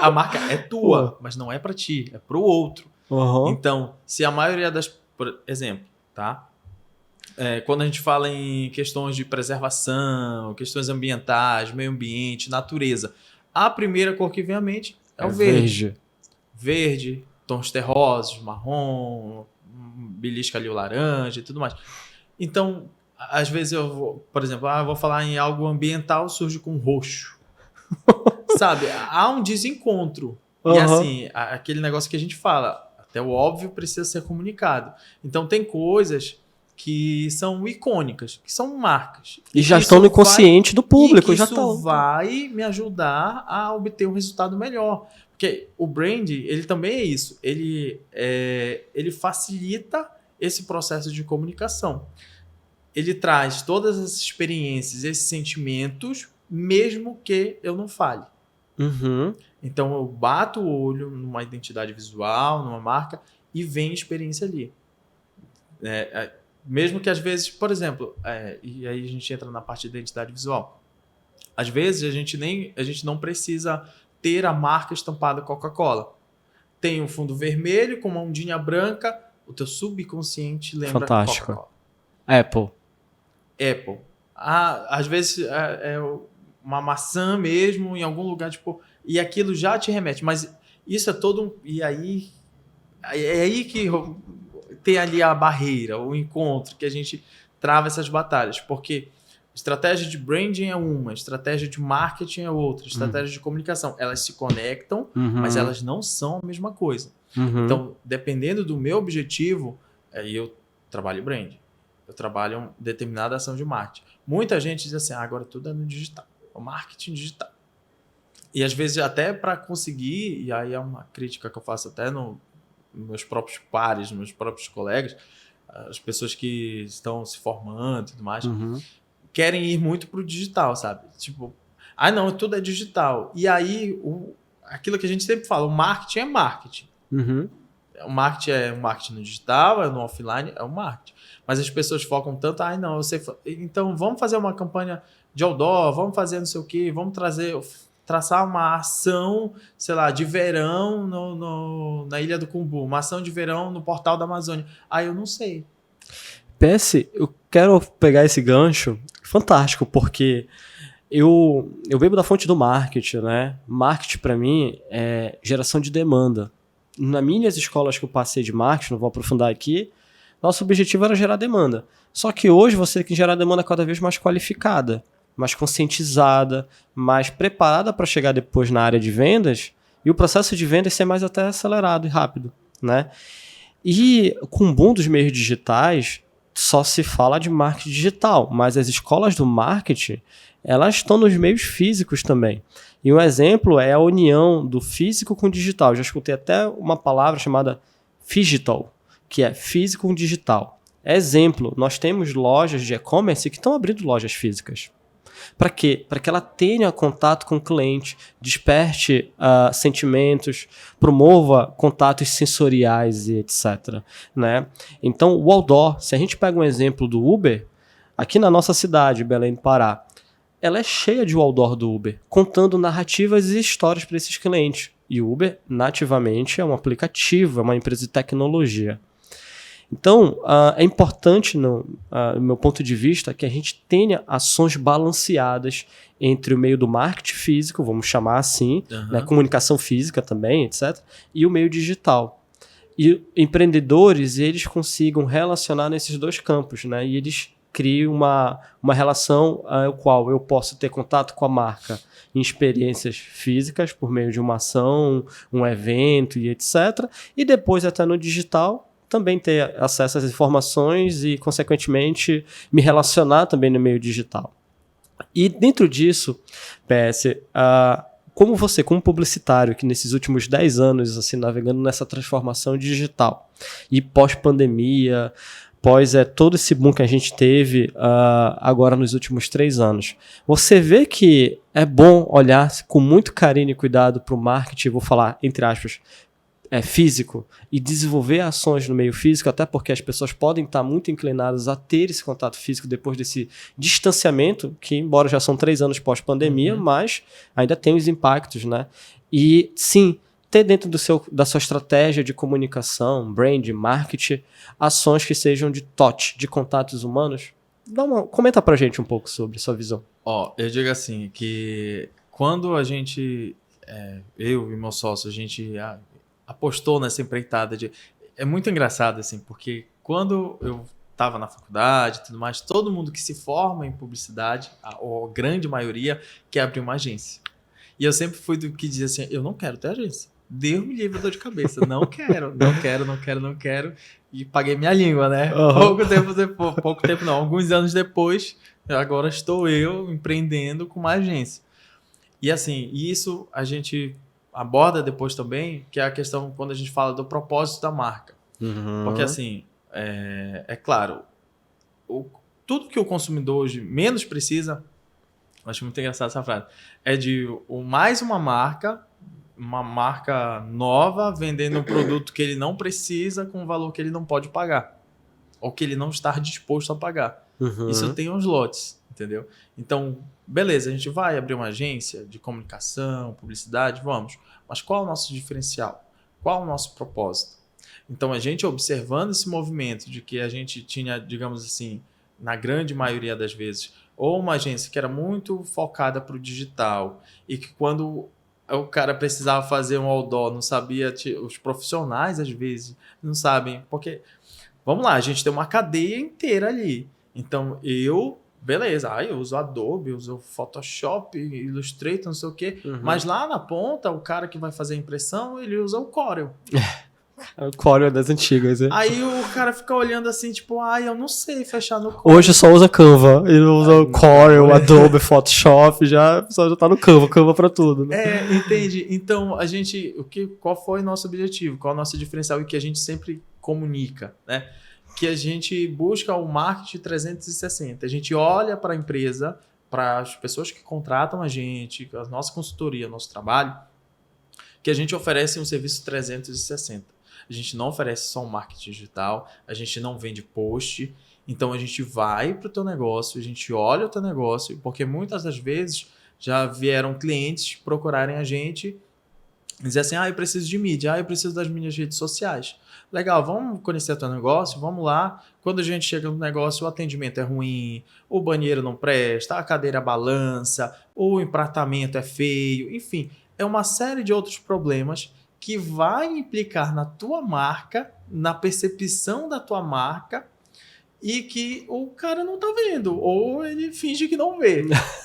a marca é tua, mas não é para ti, é para o outro. Uhum. Então, se a maioria por exemplo, tá? Quando a gente fala em questões de preservação, questões ambientais, meio ambiente, natureza, a primeira cor que vem à mente é o verde. Verde, tons terrosos, marrom, belisca ali o laranja e tudo mais. Então, às vezes eu vou, por exemplo, eu vou falar em algo ambiental, surge com roxo. Sabe? Há um desencontro. Uhum. E assim, aquele negócio que a gente fala, até o óbvio precisa ser comunicado. Então, tem coisas que são icônicas, que são marcas. E já estão no inconsciente do público. Isso vai me ajudar a obter um resultado melhor. Porque o brand, ele também é isso. Ele facilita esse processo de comunicação. Ele traz todas as experiências, esses sentimentos, mesmo que eu não fale. Uhum. Então, eu bato o olho numa identidade visual, numa marca, e vem experiência ali. Mesmo que às vezes, por exemplo, e aí a gente entra na parte de identidade visual. Às vezes, a gente não precisa ter a marca estampada Coca-Cola. Tem um fundo vermelho com uma ondinha branca, o teu subconsciente lembra fantástico. Coca-Cola. Apple. Às vezes é uma maçã mesmo, em algum lugar, tipo, e aquilo já te remete. Mas isso é todo e aí é aí que tem ali a barreira, o encontro, que a gente trava essas batalhas. Porque estratégia de branding é uma, estratégia de marketing é outra, estratégia de comunicação. Elas se conectam, mas elas não são a mesma coisa. Então, dependendo do meu objetivo, eu trabalho branding. Eu trabalho uma determinada ação de marketing. Muita gente diz assim, agora tudo é no digital, o marketing digital. E às vezes até para conseguir, e aí é uma crítica que eu faço até nos meus próprios pares, nos meus próprios colegas, as pessoas que estão se formando e tudo mais, querem ir muito pro digital, sabe? Tipo, não, tudo é digital. E aí, aquilo que a gente sempre fala, o marketing é marketing. O marketing é um marketing no digital, é no offline, é o marketing. Mas as pessoas focam tanto, não, eu sei. Então, vamos fazer uma campanha de outdoor, vamos fazer não sei o quê, vamos traçar uma ação, sei lá, de verão na Ilha do Cumbu, uma ação de verão no Portal da Amazônia. Eu não sei. PS, eu quero pegar esse gancho, fantástico, porque eu bebo da fonte do marketing, né? Marketing, para mim, é geração de demanda. Nas minhas escolas que eu passei de marketing, não vou aprofundar aqui, nosso objetivo era gerar demanda. Só que hoje você tem que gerar demanda cada vez mais qualificada, mais conscientizada, mais preparada para chegar depois na área de vendas e o processo de vendas ser mais até acelerado e rápido, né? E com o boom dos meios digitais, só se fala de marketing digital, mas as escolas do marketing, elas estão nos meios físicos também. E um exemplo é a união do físico com o digital. Eu já escutei até uma palavra chamada phygital, que é físico com digital. Exemplo, nós temos lojas de e-commerce que estão abrindo lojas físicas. Para quê? Para que ela tenha contato com o cliente, desperte sentimentos, promova contatos sensoriais e etc. Né? Então, o outdoor, se a gente pega um exemplo do Uber, aqui na nossa cidade, Belém do Pará, ela é cheia de outdoor do Uber, contando narrativas e histórias para esses clientes. E o Uber, nativamente, é um aplicativo, é uma empresa de tecnologia. Então, é importante, no meu ponto de vista, que a gente tenha ações balanceadas entre o meio do marketing físico, vamos chamar assim, né, comunicação física também, etc., e o meio digital. E empreendedores, eles consigam relacionar nesses dois campos, né, e eles criam uma relação no qual eu posso ter contato com a marca em experiências físicas, por meio de uma ação, um evento e etc., e depois até no digital, também ter acesso às informações e, consequentemente, me relacionar também no meio digital. E dentro disso, PS, como você, como publicitário, que nesses últimos 10 anos, assim, navegando nessa transformação digital, e pós-pandemia, todo esse boom que a gente teve agora nos últimos 3 anos, você vê que é bom olhar com muito carinho e cuidado para o marketing, vou falar, entre aspas, físico, e desenvolver ações no meio físico, até porque as pessoas podem estar muito inclinadas a ter esse contato físico depois desse distanciamento, que embora já são 3 anos pós-pandemia, mas ainda tem os impactos, né? E sim, ter dentro da sua estratégia de comunicação, brand, marketing, ações que sejam de touch, de contatos humanos. Comenta pra gente um pouco sobre sua visão. Eu digo assim, que quando a gente, eu e meu sócio, a gente apostou nessa empreitada é muito engraçado, assim, porque quando eu estava na faculdade e tudo mais, todo mundo que se forma em publicidade, a grande maioria, quer abrir uma agência. E eu sempre fui do que dizia assim, eu não quero ter agência. Deus me livre, dor de cabeça. Não quero. E paguei minha língua, né? Pouco tempo não, alguns anos depois, agora estou eu empreendendo com uma agência. E assim, isso a gente aborda depois também, que é a questão quando a gente fala do propósito da marca. Porque assim, claro, tudo que o consumidor hoje menos precisa, acho muito engraçado essa frase, é de mais uma marca nova vendendo um produto que ele não precisa com um valor que ele não pode pagar, ou que ele não está disposto a pagar. Isso tem uns lotes, entendeu? Então, beleza, a gente vai abrir uma agência de comunicação, publicidade, vamos. Mas qual é o nosso diferencial? Qual é o nosso propósito? Então, a gente observando esse movimento de que a gente tinha, digamos assim, na grande maioria das vezes, ou uma agência que era muito focada para o digital e que quando o cara precisava fazer um outdoor, não sabia, os profissionais às vezes não sabem, porque, vamos lá, a gente tem uma cadeia inteira ali. Então, beleza, eu uso Adobe, eu uso Photoshop, Illustrator, não sei o quê, mas lá na ponta, o cara que vai fazer a impressão, ele usa o Corel. O Corel é das antigas, né? Aí o cara fica olhando assim, tipo, eu não sei fechar no Corel. Hoje só usa Canva, ele usa o Corel, Adobe, Photoshop, já tá no Canva pra tudo, né? Entende? Então, qual foi o nosso objetivo? Qual é o nosso diferencial e que a gente sempre comunica, né? Que a gente busca o marketing 360. A gente olha para a empresa, para as pessoas que contratam a gente, a nossa consultoria, nosso trabalho, que a gente oferece um serviço 360. A gente não oferece só um marketing digital, a gente não vende post. Então, a gente vai para o teu negócio, a gente olha o teu negócio, porque muitas das vezes já vieram clientes procurarem a gente e dizer assim, eu preciso de mídia, eu preciso das minhas redes sociais. Legal, vamos conhecer o teu negócio, vamos lá. Quando a gente chega no negócio, o atendimento é ruim, o banheiro não presta, a cadeira balança, o empratamento é feio, enfim, é uma série de outros problemas que vai implicar na tua marca, na percepção da tua marca e que o cara não tá vendo, ou ele finge que não vê.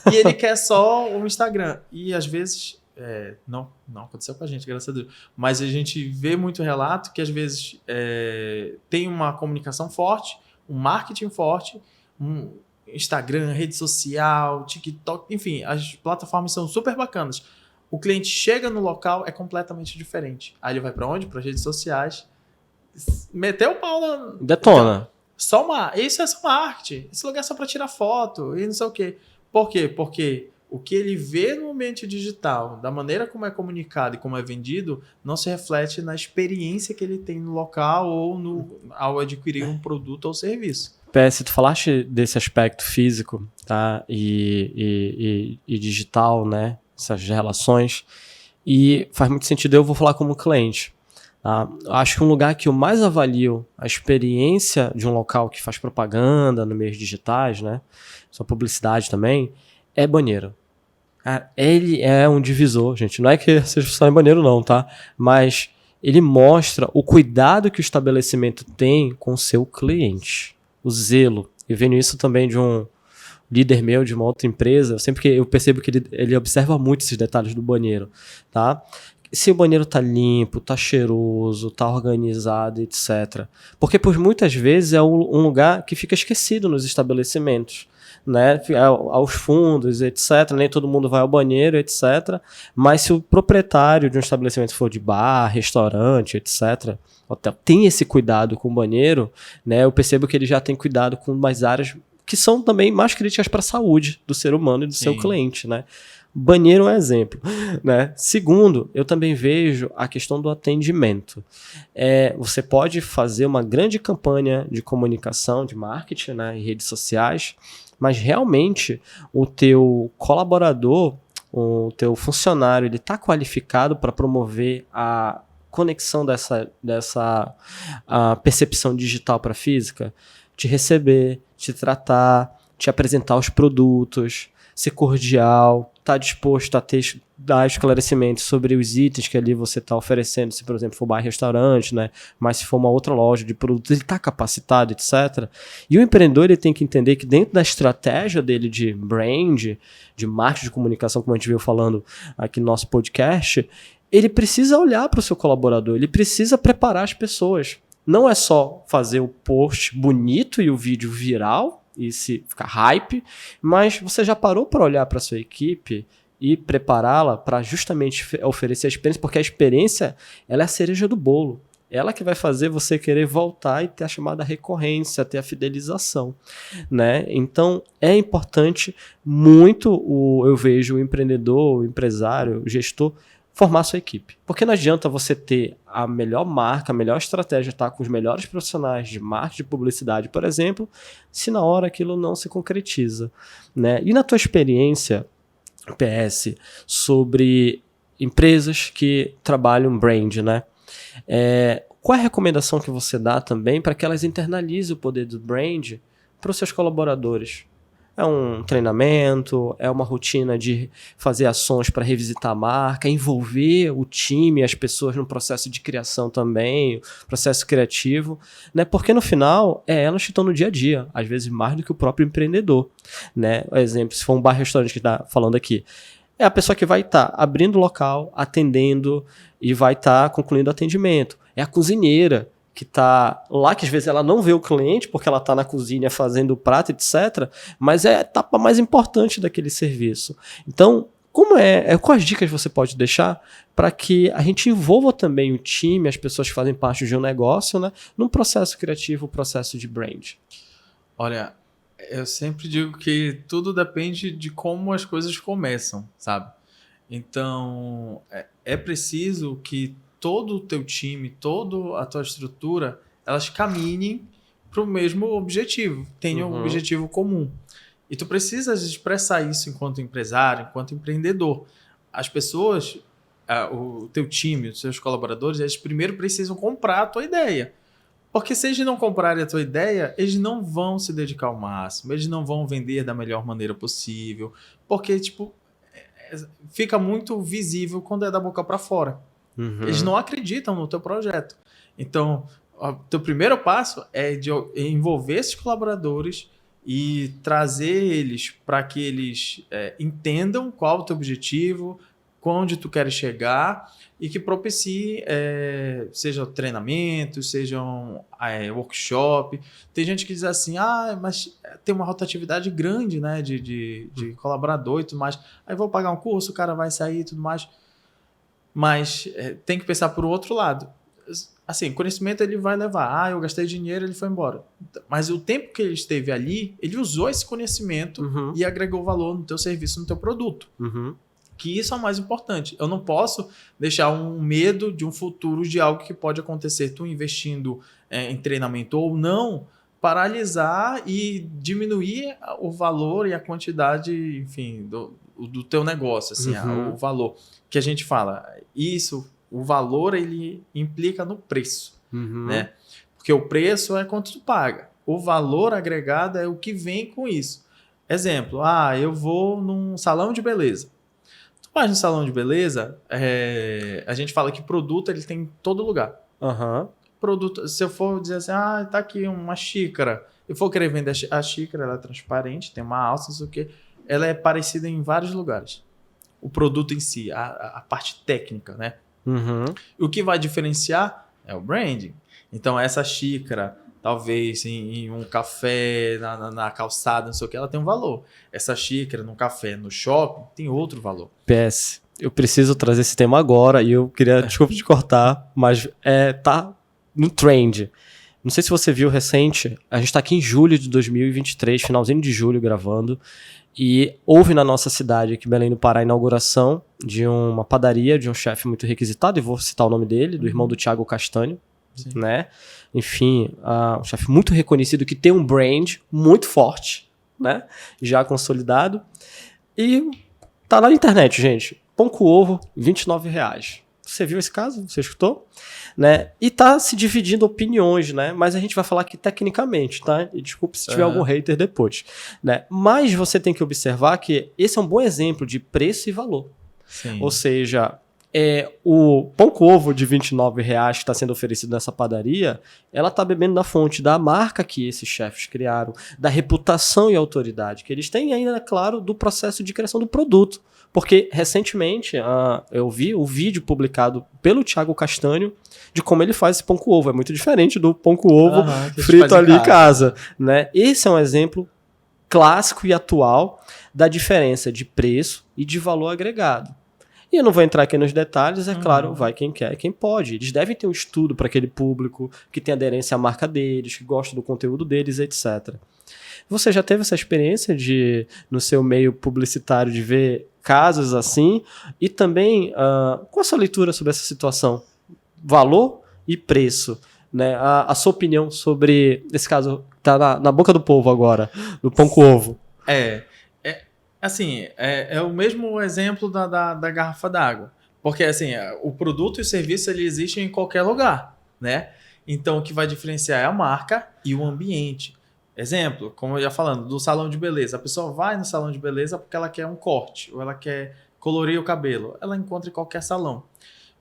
E ele quer só o Instagram. E às vezes... não aconteceu com a gente, graças a Deus. Mas a gente vê muito relato que às vezes tem uma comunicação forte, um marketing forte, um Instagram, rede social, TikTok, enfim, as plataformas são super bacanas. O cliente chega no local, é completamente diferente. Aí ele vai para onde? Para as redes sociais. Meteu o pau Detona. Isso é só marketing. Esse lugar é só para tirar foto e não sei o quê. Por quê? Porque o que ele vê no ambiente digital, da maneira como é comunicado e como é vendido, não se reflete na experiência que ele tem no local ou ao adquirir um produto ou serviço. PS, tu falaste desse aspecto físico, tá? E digital, né? Essas relações. E faz muito sentido, eu vou falar como cliente. Tá? Acho que um lugar que eu mais avalio a experiência de um local que faz propaganda no meios digitais, né? Sua publicidade também, é banheiro. Cara, ele é um divisor, gente. Não é que seja só em banheiro, não, tá? Mas ele mostra o cuidado que o estabelecimento tem com o seu cliente. O zelo. Eu venho isso também de um líder meu de uma outra empresa. Sempre que eu percebo que ele observa muito esses detalhes do banheiro, tá? Se o banheiro tá limpo, tá cheiroso, tá organizado, etc. Porque por muitas vezes é um lugar que fica esquecido nos estabelecimentos, né? Aos fundos, etc. Nem todo mundo vai ao banheiro, etc. Mas se o proprietário de um estabelecimento for de bar, restaurante, etc., hotel, tem esse cuidado com o banheiro, né? Eu percebo que ele já tem cuidado com mais áreas que são também mais críticas para a saúde do ser humano e do seu cliente, né? Banheiro é um exemplo, né? Segundo, eu também vejo a questão do atendimento. Você pode fazer uma grande campanha de comunicação, de marketing, né, em redes sociais, mas realmente o teu colaborador, o teu funcionário, ele está qualificado para promover a conexão dessa a percepção digital para física? Te receber, te tratar, te apresentar os produtos, ser cordial, estar disposto a dar esclarecimentos sobre os itens que ali você está oferecendo, se por exemplo for bar e restaurante, né? Mas se for uma outra loja de produtos, ele está capacitado, etc. E o empreendedor ele tem que entender que dentro da estratégia dele de brand, de marketing de comunicação, como a gente veio falando aqui no nosso podcast, ele precisa olhar para o seu colaborador, ele precisa preparar as pessoas. Não é só fazer o post bonito e o vídeo viral e se ficar hype, mas você já parou para olhar para a sua equipe e prepará-la para justamente oferecer a experiência, porque a experiência ela é a cereja do bolo. Ela que vai fazer você querer voltar e ter a chamada recorrência, ter a fidelização, né? Então, é importante muito, eu vejo o empreendedor, o empresário, o gestor, formar sua equipe. Porque não adianta você ter a melhor marca, a melhor estratégia, estar com os melhores profissionais de marketing, de publicidade, por exemplo, se na hora aquilo não se concretiza, né? E na tua experiência, PS, sobre empresas que trabalham brand, né? Qual é a recomendação que você dá também para que elas internalizem o poder do brand para os seus colaboradores? É um treinamento, é uma rotina de fazer ações para revisitar a marca, envolver o time, as pessoas no processo de criação também, processo criativo, né? Porque no final elas que estão no dia a dia, às vezes mais do que o próprio empreendedor, né? Por exemplo, se for um bar-restaurante que está falando aqui, é a pessoa que vai estar abrindo o local, atendendo e vai estar concluindo o atendimento. É a cozinheira que está lá, que às vezes ela não vê o cliente porque ela está na cozinha fazendo o prato, etc. Mas é a etapa mais importante daquele serviço. Então, quais dicas você pode deixar para que a gente envolva também o time, as pessoas que fazem parte de um negócio, né, num processo criativo, processo de brand? Olha, eu sempre digo que tudo depende de como as coisas começam, sabe? Então, é preciso que todo o teu time, toda a tua estrutura, elas caminhem para o mesmo objetivo, tenham um objetivo comum. E tu precisas expressar isso enquanto empresário, enquanto empreendedor. As pessoas, o teu time, os seus colaboradores, eles primeiro precisam comprar a tua ideia. Porque se eles não comprarem a tua ideia, eles não vão se dedicar ao máximo, eles não vão vender da melhor maneira possível, porque, tipo, fica muito visível quando é da boca para fora. Eles não acreditam no teu projeto. Então, o teu primeiro passo é de envolver esses colaboradores e trazer eles para que eles entendam qual é o teu objetivo, onde tu queres chegar e que propicie, seja treinamento, seja workshop. Tem gente que diz assim, mas tem uma rotatividade grande, né, de colaborador e tudo mais. Aí vou pagar um curso, o cara vai sair e tudo mais. Mas tem que pensar por outro lado. assim, conhecimento ele vai levar. Eu gastei dinheiro, ele foi embora. Mas o tempo que ele esteve ali, ele usou esse conhecimento e agregou valor no teu serviço, no teu produto. Que isso é o mais importante. Eu não posso deixar um medo de um futuro, de algo que pode acontecer, tu investindo em treinamento ou não, paralisar e diminuir o valor e a quantidade, enfim, do teu negócio, assim, o valor que a gente fala. Isso, o valor, ele implica no preço, né? Porque o preço é quanto tu paga. O valor agregado é o que vem com isso. Exemplo, eu vou num salão de beleza. Tu vai no salão de beleza, a gente fala que produto ele tem em todo lugar. Produto, se eu for dizer assim, tá aqui uma xícara, eu for querer vender a xícara, ela é transparente, tem uma alça, não sei o quê, ela é parecida em vários lugares. O produto em si, a parte técnica, né? O que vai diferenciar é o branding. Então, essa xícara, talvez em um café, na calçada, não sei o que, ela tem um valor. Essa xícara num café, no shopping, tem outro valor. PS, eu preciso trazer esse tema agora e eu queria, desculpa te cortar, mas tá no trend. Não sei se você viu recente, a gente tá aqui em julho de 2023, finalzinho de julho gravando, e houve na nossa cidade, aqui em Belém do Pará, a inauguração de uma padaria de um chefe muito requisitado, e vou citar o nome dele, do irmão do Thiago Castanho, né? Enfim, um chefe muito reconhecido que tem um brand muito forte, né? Já consolidado. E tá na internet, gente. Pão com ovo, R$29. Você viu esse caso? Você escutou? Né? E tá se dividindo opiniões, né? Mas a gente vai falar aqui tecnicamente, tá? E desculpe se tiver algum hater depois, né? Mas você tem que observar que esse é um bom exemplo de preço e valor. Sim. Ou seja, o pão com ovo de R$29 que está sendo oferecido nessa padaria, ela está bebendo da fonte da marca que esses chefes criaram, da reputação e autoridade que eles têm, e ainda, claro, do processo de criação do produto. Porque, recentemente, eu vi o vídeo publicado pelo Thiago Castanho de como ele faz esse pão com ovo. É muito diferente do pão com ovo frito ali em casa. Né? Esse é um exemplo clássico e atual da diferença de preço e de valor agregado. E eu não vou entrar aqui nos detalhes, é claro, vai quem quer, quem pode. Eles devem ter um estudo para aquele público que tem aderência à marca deles, que gosta do conteúdo deles, etc. Você já teve essa experiência no seu meio publicitário, de ver casos assim? E também, qual a sua leitura sobre essa situação? Valor e preço. Né? A sua opinião sobre esse caso que está na boca do povo agora, do pão com ovo. Assim, é o mesmo exemplo da garrafa d'água. Porque, assim, o produto e o serviço, ele existe em qualquer lugar, né? Então, o que vai diferenciar é a marca e o ambiente. Exemplo, como eu ia falando, do salão de beleza. A pessoa vai no salão de beleza porque ela quer um corte, ou ela quer colorir o cabelo. Ela encontra em qualquer salão.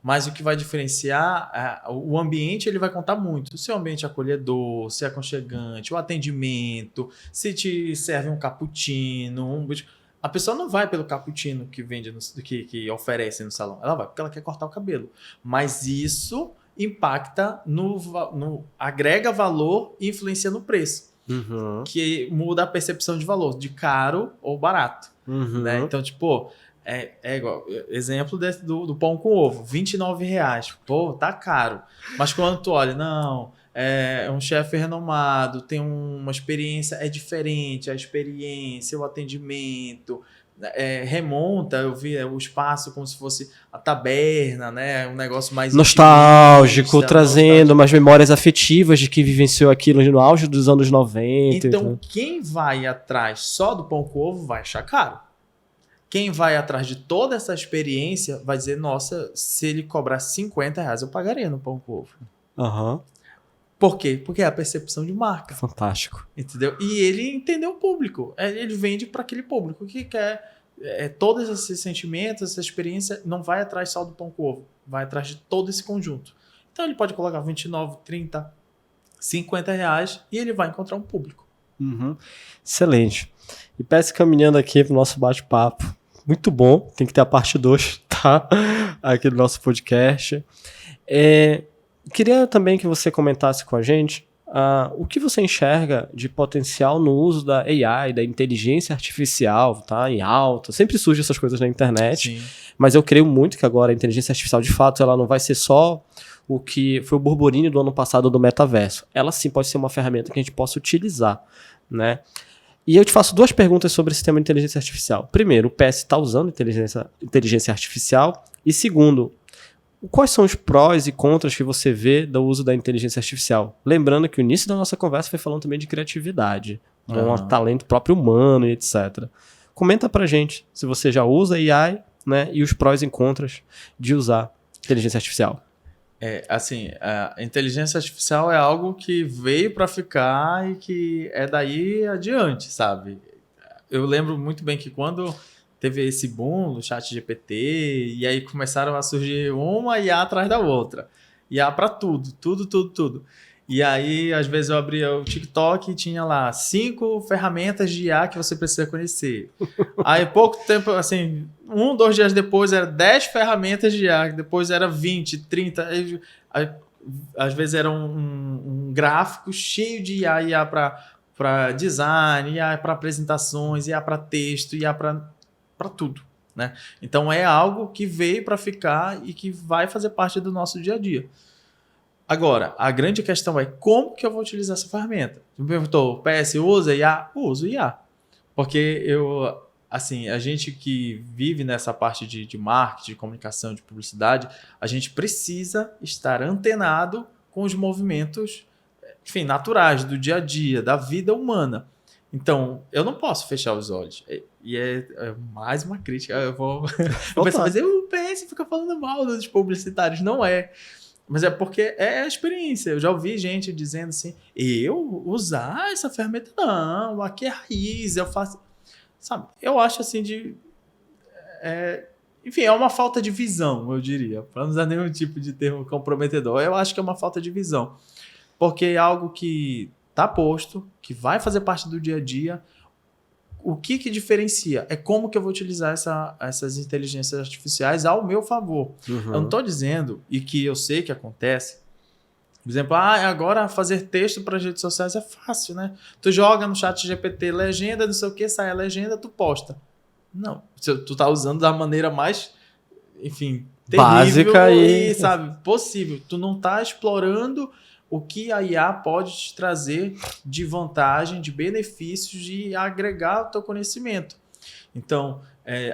Mas o que vai diferenciar, o ambiente, ele vai contar muito. Se o ambiente é acolhedor, se é aconchegante, o atendimento, se te serve um cappuccino, a pessoa não vai pelo cappuccino que vende, que oferece no salão. Ela vai porque ela quer cortar o cabelo. Mas isso impacta agrega valor e influencia no preço. Que muda a percepção de valor, de caro ou barato. Né? Então, tipo, é igual. Exemplo do pão com ovo, R$29. Pô, tá caro. Mas quando tu olha, não, é um chefe renomado, tem uma experiência, é diferente, a experiência, o atendimento, remonta, eu vi o espaço como se fosse a taberna, né? Um negócio mais nostálgico, trazendo umas memórias afetivas de que vivenciou aquilo no auge dos anos 90. Então, quem vai atrás só do pão com ovo vai achar caro. Quem vai atrás de toda essa experiência vai dizer, nossa, se ele cobrar R$50, eu pagaria no pão com ovo. Por quê? Porque é a percepção de marca. Fantástico. Entendeu? E ele entendeu o público. Ele vende para aquele público que quer todos esses sentimentos, essa experiência, não vai atrás só do pão com ovo. Vai atrás de todo esse conjunto. Então ele pode colocar 29, 30, R$50 e ele vai encontrar um público. Excelente. E peço caminhando aqui para o nosso bate-papo. Muito bom. Tem que ter a parte 2, tá? Aqui do nosso podcast. Queria também que você comentasse com a gente o que você enxerga de potencial no uso da AI, da inteligência artificial, tá? Em alta. Sempre surgem essas coisas na internet, mas eu creio muito que agora a inteligência artificial, de fato, ela não vai ser só o que foi o burburinho do ano passado do metaverso. Ela sim pode ser uma ferramenta que a gente possa utilizar, né? E eu te faço 2 perguntas sobre esse tema de inteligência artificial. Primeiro, o PS está usando inteligência artificial? E segundo, quais são os prós e contras que você vê do uso da inteligência artificial? Lembrando que o início da nossa conversa foi falando também de criatividade, um talento próprio humano e etc. Comenta pra gente se você já usa AI, né, e os prós e contras de usar inteligência artificial. Assim, a inteligência artificial é algo que veio para ficar e que é daí adiante, sabe? Eu lembro muito bem que quando teve esse boom no ChatGPT, e aí começaram a surgir uma IA atrás da outra. IA para tudo. E aí, às vezes, eu abria o TikTok e tinha lá 5 ferramentas de IA que você precisa conhecer. Aí, pouco tempo, assim, 2 dias depois, era 10 ferramentas de IA, depois era 20, 30. Aí, às vezes era um gráfico cheio de IA para design, IA para apresentações, IA para texto, IA para tudo, né? Então, é algo que veio para ficar e que vai fazer parte do nosso dia a dia. Agora, a grande questão é como que eu vou utilizar essa ferramenta. Você me perguntou, PS usa IA? Uso IA. Porque a gente que vive nessa parte de marketing, de comunicação, de publicidade, a gente precisa estar antenado com os movimentos, enfim, naturais do dia a dia, da vida humana. Então, eu não posso fechar os olhos. E é mais uma crítica. Eu pensar, mas o PS fica falando mal dos publicitários. Não é. Mas é porque é a experiência. Eu já ouvi gente dizendo assim, eu usar essa ferramenta? Não, aqui é raiz, eu faço... Sabe, eu acho assim enfim, é uma falta de visão, eu diria. Para não usar nenhum tipo de termo comprometedor. Eu acho que é uma falta de visão. Porque é algo que está posto, que vai fazer parte do dia a dia. O que diferencia é como que eu vou utilizar essas inteligências artificiais ao meu favor. Uhum. Eu não estou dizendo, e que eu sei que acontece, por exemplo, agora fazer texto para as redes sociais é fácil, né? Tu joga no ChatGPT legenda, não sei o que, sai a legenda, tu posta. Não, tu tá usando da maneira mais, enfim, básica e sabe, possível. Tu não tá explorando o que a IA pode te trazer de vantagem, de benefícios, de agregar o teu conhecimento. Então,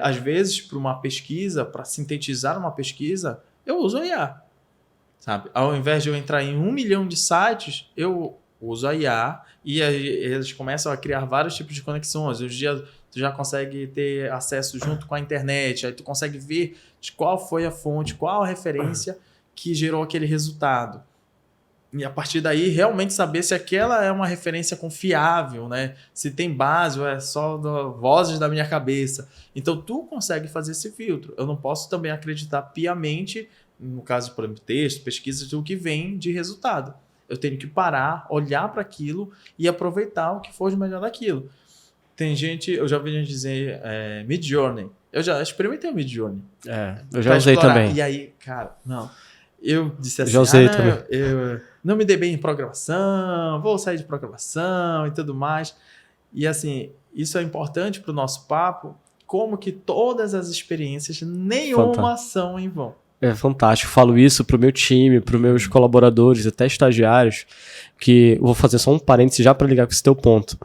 às vezes, para uma pesquisa, para sintetizar uma pesquisa, eu uso a IA. Sabe? Ao invés de eu entrar em 1 milhão de sites, eu uso a IA e eles começam a criar vários tipos de conexões. Hoje em dia, tu já consegue ter acesso junto com a internet, aí tu consegue ver de qual foi a fonte, qual a referência que gerou aquele resultado. E a partir daí, realmente saber se aquela é uma referência confiável, né? Se tem base ou é só vozes da minha cabeça. Então, tu consegue fazer esse filtro. Eu não posso também acreditar piamente, no caso, por exemplo, texto, pesquisa, do que vem de resultado. Eu tenho que parar, olhar para aquilo e aproveitar o que for de melhor daquilo. Tem gente, eu já ouvi gente dizer Midjourney. Eu já experimentei o Midjourney. Eu já usei também. E aí, cara, não... Eu disse assim, já usei também. Eu não me dei bem em programação, vou sair de programação e tudo mais. E assim, isso é importante para o nosso papo, como que todas as experiências, nenhuma são em vão. É fantástico. Falo isso pro meu time, pros meus colaboradores, até estagiários, que eu vou fazer só um parênteses já para ligar com esse teu ponto.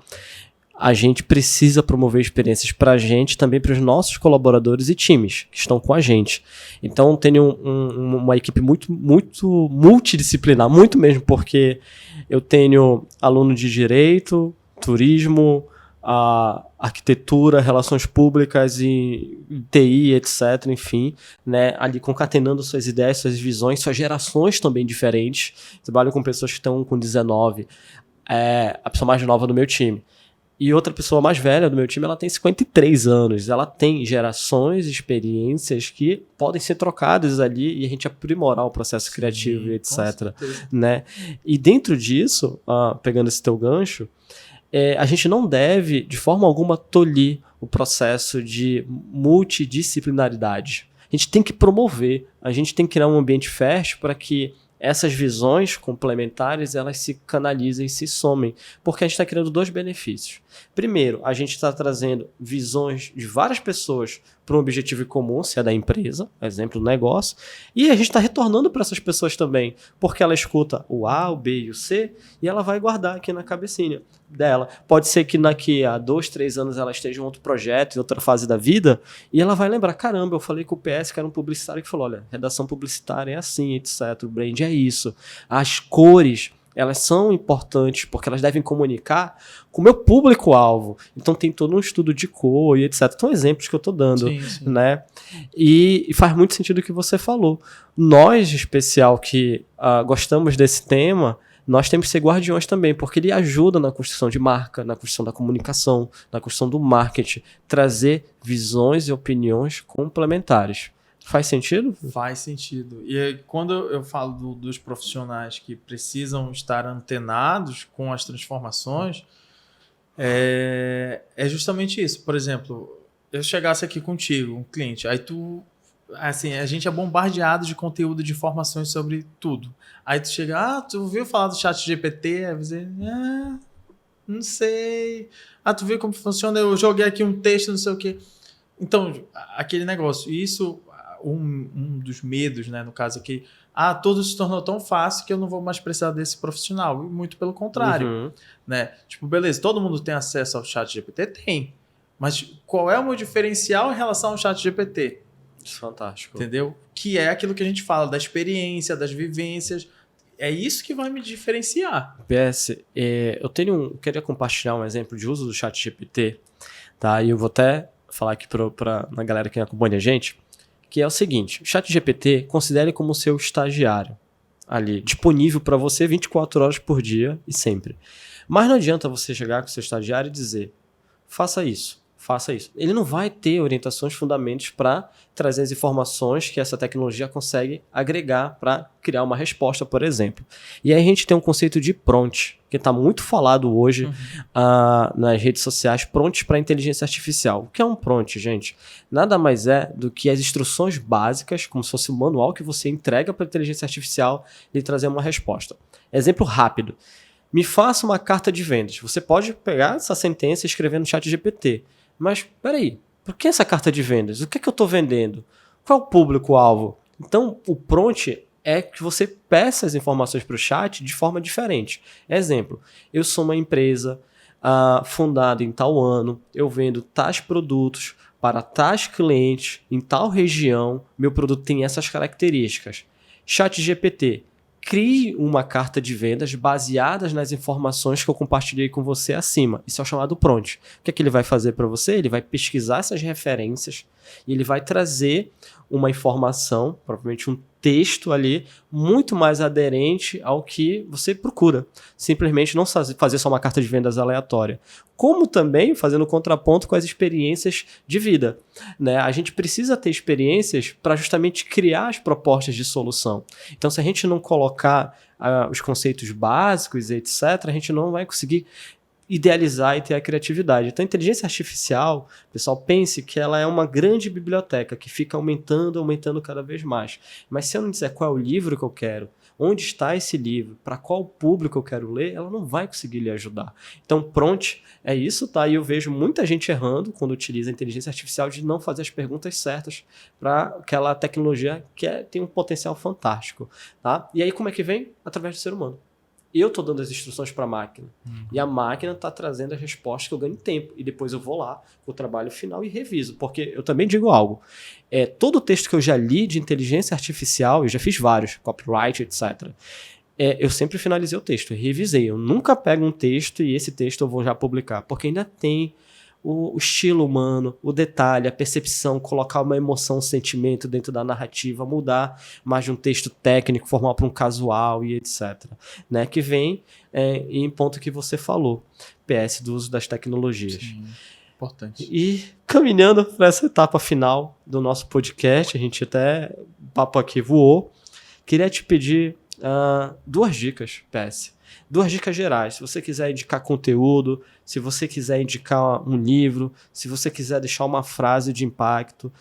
A gente precisa promover experiências para a gente, também para os nossos colaboradores e times que estão com a gente. Então, tenho uma equipe muito multidisciplinar, muito mesmo, porque eu tenho aluno de direito, turismo, arquitetura, relações públicas e TI, etc, enfim, né, ali concatenando suas ideias, suas visões, suas gerações também diferentes. Trabalho com pessoas que estão com 19, a pessoa mais nova do meu time. E outra pessoa mais velha do meu time, ela tem 53 anos. Ela tem gerações, experiências que podem ser trocadas ali e a gente aprimorar o processo criativo, etc. Né? E dentro disso, pegando esse teu gancho, a gente não deve, de forma alguma, tolir o processo de multidisciplinaridade. A gente tem que promover, a gente tem que criar um ambiente fértil para que essas visões complementares, elas se canalizem e se somem, porque a gente está criando 2 benefícios. Primeiro, a gente está trazendo visões de várias pessoas para um objetivo comum, se é da empresa, exemplo do negócio, e a gente está retornando para essas pessoas também, porque ela escuta o A, o B e o C, e ela vai guardar aqui na cabecinha dela. Pode ser que daqui a 2, 3 anos ela esteja em outro projeto, em outra fase da vida, e ela vai lembrar, caramba, eu falei com o PS, que era um publicitário, que falou, olha, redação publicitária é assim, etc, o brand é isso, as cores, elas são importantes porque elas devem comunicar com o meu público-alvo. Então tem todo um estudo de cor e etc. São exemplos que eu estou dando, sim. Né? E faz muito sentido o que você falou. Nós, em especial, que gostamos desse tema, nós temos que ser guardiões também, porque ele ajuda na construção de marca, na construção da comunicação, na construção do marketing, trazer visões e opiniões complementares. Faz sentido? Faz sentido. E aí, quando eu falo dos profissionais que precisam estar antenados com as transformações, é justamente isso. Por exemplo, eu chegasse aqui contigo, um cliente, aí tu... Assim, a gente é bombardeado de conteúdo, de informações sobre tudo. Aí tu chega, tu ouviu falar do ChatGPT? Aí você, não sei. Tu viu como funciona? Eu joguei aqui um texto, não sei o quê. Então, aquele negócio. Isso... Um dos medos, né, no caso aqui, tudo se tornou tão fácil que eu não vou mais precisar desse profissional. E muito pelo contrário. Né? Tipo, beleza, todo mundo tem acesso ao ChatGPT? Tem. Mas qual é o meu diferencial em relação ao ChatGPT? Fantástico. Entendeu? Que é aquilo que a gente fala, da experiência, das vivências. É isso que vai me diferenciar. PS, eu queria compartilhar um exemplo de uso do ChatGPT, tá? E eu vou até falar aqui na galera que acompanha a gente, que é o seguinte, o ChatGPT considere como seu estagiário ali, disponível para você 24 horas por dia e sempre. Mas não adianta você chegar com o seu estagiário e dizer, faça isso. Ele não vai ter orientações, fundamentos para trazer as informações que essa tecnologia consegue agregar para criar uma resposta, por exemplo. E aí a gente tem um conceito de prompt, que está muito falado hoje nas redes sociais, prompts para inteligência artificial. O que é um prompt, gente? Nada mais é do que as instruções básicas, como se fosse um manual que você entrega para a inteligência artificial e trazer uma resposta. Exemplo rápido. Me faça uma carta de vendas. Você pode pegar essa sentença e escrever no ChatGPT. Mas, peraí, por que essa carta de vendas? O que é que eu estou vendendo? Qual é o público-alvo? Então, o prompt é que você peça as informações para o chat de forma diferente. Exemplo, eu sou uma empresa fundada em tal ano, eu vendo tais produtos para tais clientes em tal região, meu produto tem essas características. ChatGPT, crie uma carta de vendas baseadas nas informações que eu compartilhei com você acima. Isso é o chamado prompt. O que é que ele vai fazer para você? Ele vai pesquisar essas referências e ele vai trazer uma informação, provavelmente um texto ali, muito mais aderente ao que você procura. Simplesmente não fazer só uma carta de vendas aleatória. Como também fazendo contraponto com as experiências de vida. Né? A gente precisa ter experiências para justamente criar as propostas de solução. Então, se a gente não colocar os conceitos básicos, etc., a gente não vai conseguir idealizar e ter a criatividade. Então, a inteligência artificial, pessoal, pense que ela é uma grande biblioteca que fica aumentando cada vez mais. Mas se eu não disser qual é o livro que eu quero, onde está esse livro, para qual público eu quero ler, ela não vai conseguir lhe ajudar. Então, prompt é isso, tá? E eu vejo muita gente errando quando utiliza a inteligência artificial de não fazer as perguntas certas para aquela tecnologia que tem um potencial fantástico, tá? E aí, como é que vem? Através do ser humano. Eu estou dando as instruções para a máquina. E a máquina está trazendo as respostas que eu ganho tempo. E depois eu vou lá com o trabalho final e reviso. Porque eu também digo algo. Todo o texto que eu já li de inteligência artificial, eu já fiz vários, copyright, etc. Eu sempre finalizei o texto, eu revisei. Eu nunca pego um texto e esse texto eu vou já publicar. Porque ainda tem o estilo humano, o detalhe, a percepção, colocar uma emoção, um sentimento dentro da narrativa, mudar mais de um texto técnico, formal para um casual e etc. Né? Que vem em ponto que você falou, PS do uso das tecnologias. Sim, importante. E caminhando para essa etapa final do nosso podcast, a gente o papo aqui voou, queria te pedir 2 dicas, PS. 2 dicas gerais. Se você quiser indicar conteúdo, se você quiser indicar um livro, se você quiser deixar uma frase de impacto,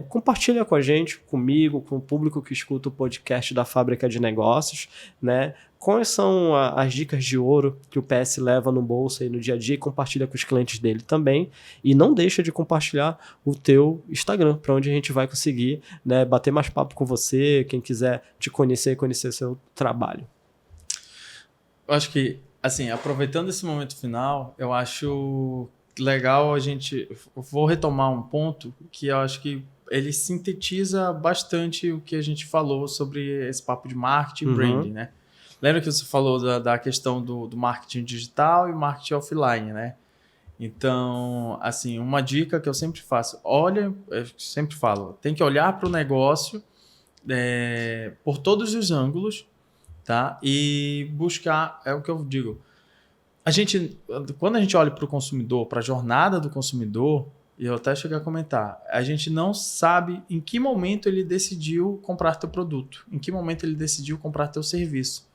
compartilha com a gente, comigo, com o público que escuta o podcast da Fábrica de Negócios, né? Quais são as dicas de ouro que o PS leva no bolso aí no dia a dia e compartilha com os clientes dele também. E não deixa de compartilhar o teu Instagram, para onde a gente vai conseguir, né, bater mais papo com você, quem quiser te conhecer e conhecer seu trabalho. Eu acho que, assim, aproveitando esse momento final, eu acho legal eu vou retomar um ponto que eu acho que ele sintetiza bastante o que a gente falou sobre esse papo de marketing e branding, né? Lembra que você falou da questão do marketing digital e marketing offline, né? Então, assim, uma dica que eu sempre faço, eu sempre falo, tem que olhar para o negócio por todos os ângulos, tá? E buscar, é o que eu digo, quando a gente olha para o consumidor, para a jornada do consumidor, e eu até cheguei a comentar, a gente não sabe em que momento ele decidiu comprar teu produto, em que momento ele decidiu comprar teu serviço.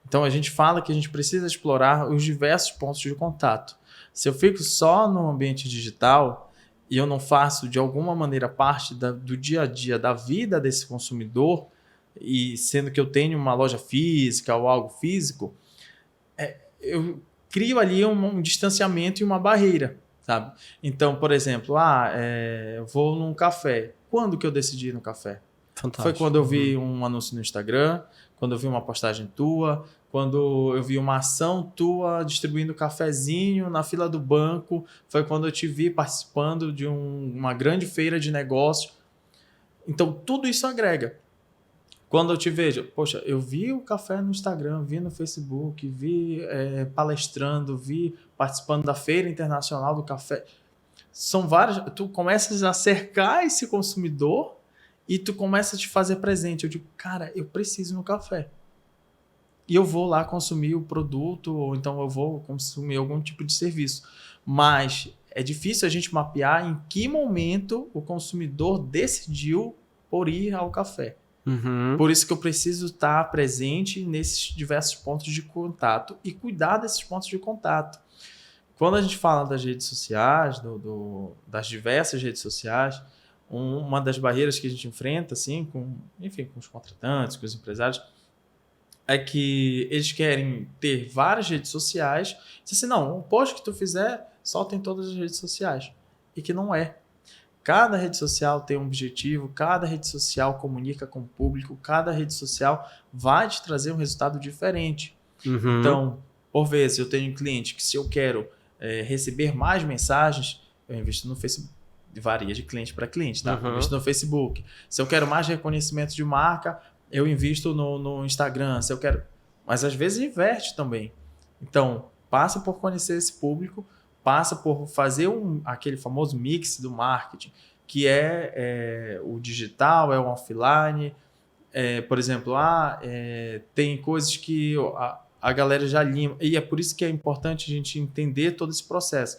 Então, a gente fala que a gente precisa explorar os diversos pontos de contato. Se eu fico só no ambiente digital e eu não faço, de alguma maneira, parte do dia a dia, da vida desse consumidor, e sendo que eu tenho uma loja física ou algo físico, eu crio ali um distanciamento e uma barreira, sabe? Então, por exemplo, eu vou num café. Quando que eu decidi ir no café? Fantástico. Foi quando eu vi um anúncio no Instagram, quando eu vi uma postagem tua, quando eu vi uma ação tua distribuindo cafezinho na fila do banco, foi quando eu te vi participando de uma grande feira de negócios. Então, tudo isso agrega. Quando eu te vejo, poxa, eu vi o café no Instagram, vi no Facebook, vi palestrando, vi participando da Feira Internacional do Café. São várias. Tu começas a cercar esse consumidor e tu começa a te fazer presente. Eu digo, cara, eu preciso ir no café. E eu vou lá consumir o produto, ou então eu vou consumir algum tipo de serviço. Mas é difícil a gente mapear em que momento o consumidor decidiu por ir ao café. Por isso que eu preciso estar presente nesses diversos pontos de contato e cuidar desses pontos de contato. Quando a gente fala das redes sociais, das diversas redes sociais, uma das barreiras que a gente enfrenta, assim, com os contratantes, com os empresários, é que eles querem ter várias redes sociais. Diz assim, não, o post que tu fizer, solta em todas as redes sociais. E que não é. Cada rede social tem um objetivo, cada rede social comunica com o público, cada rede social vai te trazer um resultado diferente. Então, por vezes, eu tenho um cliente que se eu quero receber mais mensagens, eu invisto no Facebook. Varia de cliente para cliente, tá? Eu invisto no Facebook. Se eu quero mais reconhecimento de marca, eu invisto no Instagram. Se eu quero... Mas às vezes inverte também. Então, passa por conhecer esse público, passa por fazer aquele famoso mix do marketing, que é o digital, é o offline. Por exemplo, tem coisas que a galera já lima. E é por isso que é importante a gente entender todo esse processo.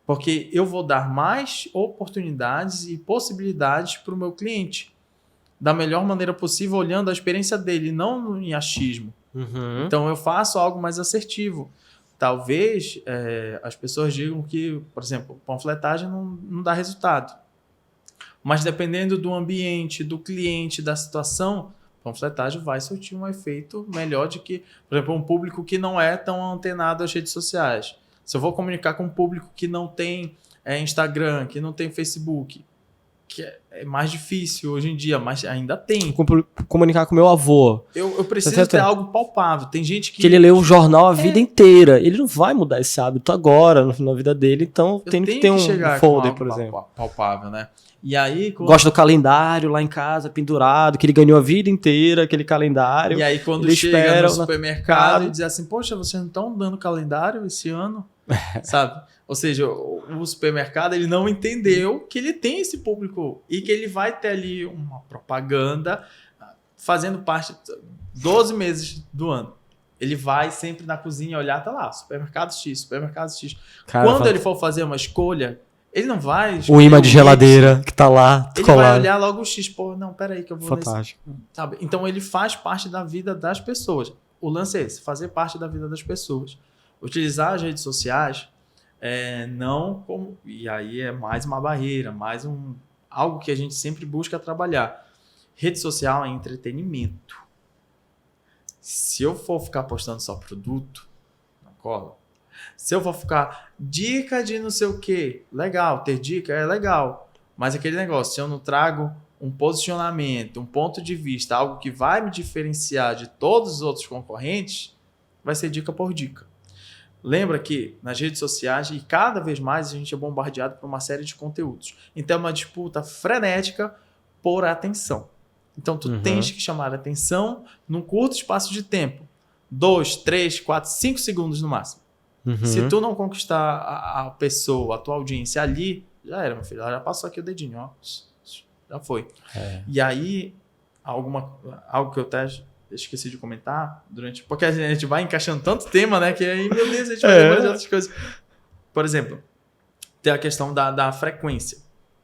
Porque eu vou dar mais oportunidades e possibilidades para o meu cliente. Da melhor maneira possível, olhando a experiência dele, não em achismo. Então, eu faço algo mais assertivo. Talvez as pessoas digam que, por exemplo, panfletagem não dá resultado. Mas dependendo do ambiente, do cliente, da situação, panfletagem vai surtir um efeito melhor de que, por exemplo, um público que não é tão antenado às redes sociais. Se eu vou comunicar com um público que não tem Instagram, que não tem Facebook, que é mais difícil hoje em dia, mas ainda tem. Comunicar com meu avô. Eu preciso ter algo palpável. Tem gente que ele lê o jornal a vida inteira. Ele não vai mudar esse hábito agora na vida dele, então tem que ter um folder, por exemplo. Palpável, né? E aí, gosta do calendário lá em casa, pendurado, que ele ganhou a vida inteira, aquele calendário. E aí, quando chega no supermercado e diz assim, poxa, vocês não estão dando calendário esse ano? Sabe? Ou seja, o supermercado ele não entendeu que ele tem esse público e que ele vai ter ali uma propaganda fazendo parte 12 meses do ano. Ele vai sempre na cozinha olhar, tá lá, supermercado X, supermercado X. Quando ele for fazer uma escolha, ele não vai... O imã de geladeira que tá lá. Ele vai olhar logo o X, pô, não, peraí que eu vou... Fantástico. Sabe? Então ele faz parte da vida das pessoas. o lance é esse, fazer parte da vida das pessoas. Utilizar as redes sociais não como... E aí é mais uma barreira, algo que a gente sempre busca trabalhar. Rede social é entretenimento. Se eu for ficar postando só produto, não cola. Se eu for ficar dica de não sei o que, legal, ter dica é legal. Mas aquele negócio, se eu não trago um posicionamento, um ponto de vista, algo que vai me diferenciar de todos os outros concorrentes, vai ser dica por dica. Lembra que nas redes sociais, e cada vez mais a gente é bombardeado por uma série de conteúdos. Então é uma disputa frenética por atenção. Então tu tens que chamar a atenção num curto espaço de tempo. 2, 3, 4, 5 segundos no máximo. Se tu não conquistar a pessoa, a tua audiência ali, já era, meu filho. Ela já passou aqui o dedinho, ó. Já foi. E aí, algo que eu até esqueci de comentar, porque a gente vai encaixando tanto tema, né? Que aí, meu Deus, a gente vai lembrar de outras coisas. Por exemplo, tem a questão da frequência,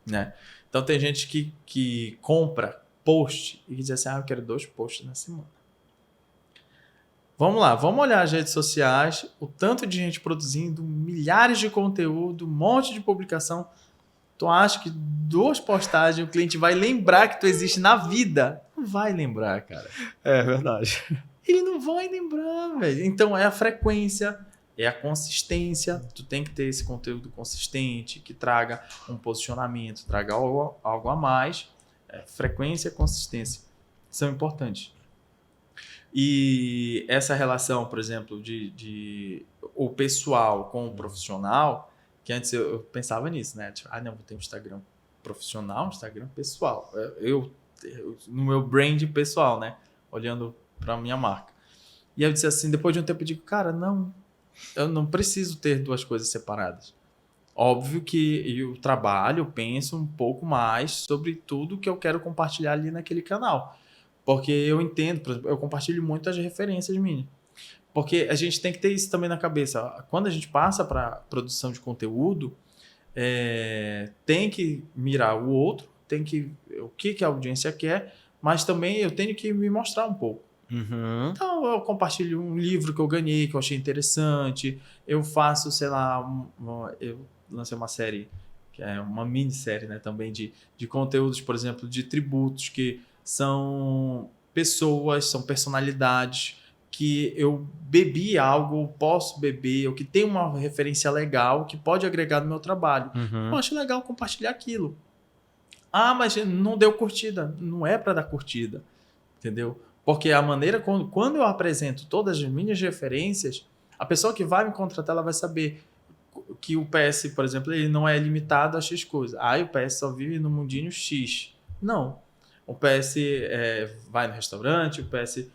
né? Então, tem gente que compra post e diz assim, eu quero 2 posts na semana. Vamos lá, vamos olhar as redes sociais, o tanto de gente produzindo, milhares de conteúdo, um monte de publicação. Tu acha que 2 postagens o cliente vai lembrar que tu existe na vida? Não vai lembrar, cara. É verdade. Ele não vai lembrar, velho. Então é a frequência, é a consistência. Tu tem que ter esse conteúdo consistente, que traga um posicionamento, traga algo a mais. Frequência e consistência são importantes. E essa relação, por exemplo, de o pessoal com o profissional, que antes eu pensava nisso, né? Tipo, não, vou ter um Instagram profissional, um Instagram pessoal. Eu no meu brand pessoal, né? Olhando para minha marca. E aí eu disse assim, depois de um tempo eu digo, cara, não, eu não preciso ter 2 coisas separadas. Óbvio que eu trabalho, penso um pouco mais sobre tudo que eu quero compartilhar ali naquele canal. Porque eu entendo, por exemplo, eu compartilho muito as referências minhas. Porque a gente tem que ter isso também na cabeça. Quando a gente passa para produção de conteúdo, tem que mirar o outro, tem que o que a audiência quer, mas também eu tenho que me mostrar um pouco. Então eu compartilho um livro que eu ganhei, que eu achei interessante. Eu faço, sei lá, eu lancei uma série, que é uma minissérie, né, também de conteúdos, por exemplo, de tributos, que são pessoas, são personalidades que eu bebi algo, posso beber, ou que tem uma referência legal, que pode agregar no meu trabalho. Eu acho legal compartilhar aquilo. Mas não deu curtida. Não é para dar curtida, entendeu? Porque a maneira, quando eu apresento todas as minhas referências, a pessoa que vai me contratar, ela vai saber que o PS, por exemplo, ele não é limitado a X coisa. O PS só vive no mundinho X. Não. O PS vai no restaurante, o PS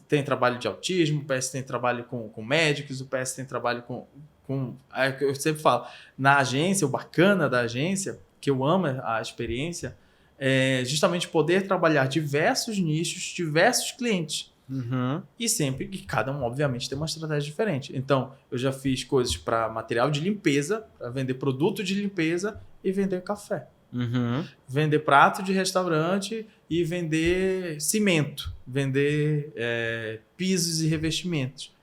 tem trabalho de autismo, o PS tem trabalho com médicos, o PS tem trabalho com... Eu sempre falo, na agência, o bacana da agência, que eu amo a experiência, é justamente poder trabalhar diversos nichos, diversos clientes. E sempre que cada um, obviamente, tem uma estratégia diferente. Então, eu já fiz coisas para material de limpeza, para vender produto de limpeza e vender café. Vender prato de restaurante e vender cimento, vender pisos e revestimentos,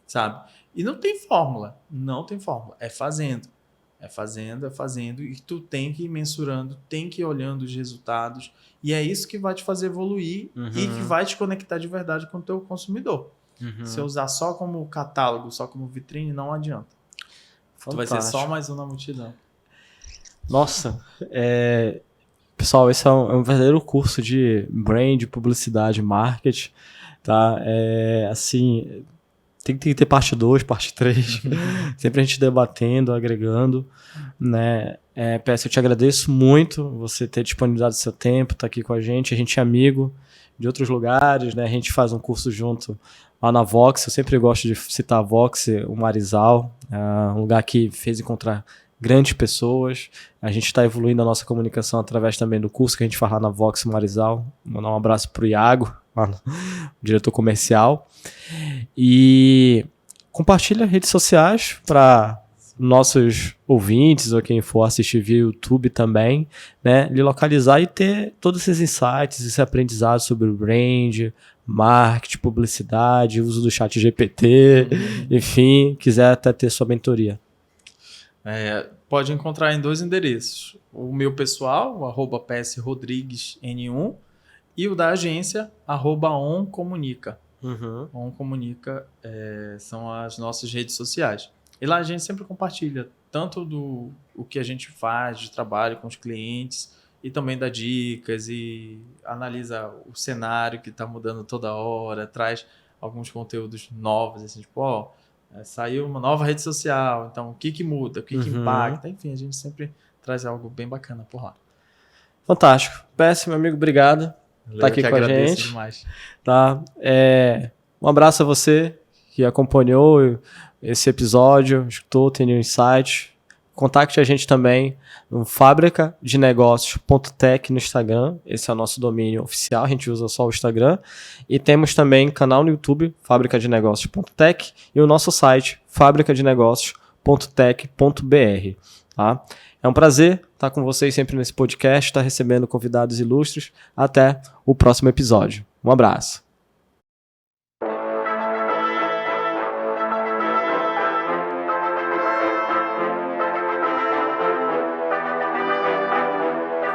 sabe? E não tem fórmula, é fazendo, e tu tem que ir mensurando, tem que ir olhando os resultados, e é isso que vai te fazer evoluir e que vai te conectar de verdade com o teu consumidor. Se eu usar só como catálogo, só como vitrine, não adianta. Fantástico. Tu vai ser só mais um na multidão. Nossa, pessoal, esse é um verdadeiro curso de brand, publicidade, marketing, tá? Assim, tem que ter parte 2, parte 3, sempre a gente debatendo, agregando, né? PS, eu te agradeço muito você ter disponibilizado seu tempo, estar aqui com a gente é amigo de outros lugares, né? A gente faz um curso junto lá na Vox, eu sempre gosto de citar a Vox, o Marizal, um lugar que fez encontrar grandes pessoas. A gente está evoluindo a nossa comunicação através também do curso que a gente faz lá na Vox Marizal. Mandar um abraço para o Iago, o diretor comercial. E compartilha redes sociais para nossos ouvintes ou quem for assistir via YouTube também, né, lhe localizar e ter todos esses insights, esse aprendizado sobre o brand, marketing, publicidade, uso do chat GPT, enfim, quiser até ter sua mentoria. Pode encontrar em 2 endereços. O meu pessoal, o @psrodriguesn1, e o da agência, @oncomunica. OnComunica são as nossas redes sociais. E lá a gente sempre compartilha tanto o que a gente faz de trabalho com os clientes e também dá dicas e analisa o cenário que está mudando toda hora, traz alguns conteúdos novos, assim, tipo, saiu uma nova rede social, então o que muda, o que impacta, enfim, a gente sempre traz algo bem bacana por lá. Fantástico. PS, meu amigo, obrigado por estar aqui com a gente. Demais. Tá? Um abraço a você que acompanhou esse episódio, escutou, tem um insight. Contacte a gente também no fabricadenegócios.tech no Instagram. Esse é o nosso domínio oficial, a gente usa só o Instagram. E temos também canal no YouTube, fabricadenegócios.tech, e o nosso site, fabricadenegócios.tech.br. Tá? É um prazer estar com vocês sempre nesse podcast, estar recebendo convidados ilustres. Até o próximo episódio. Um abraço.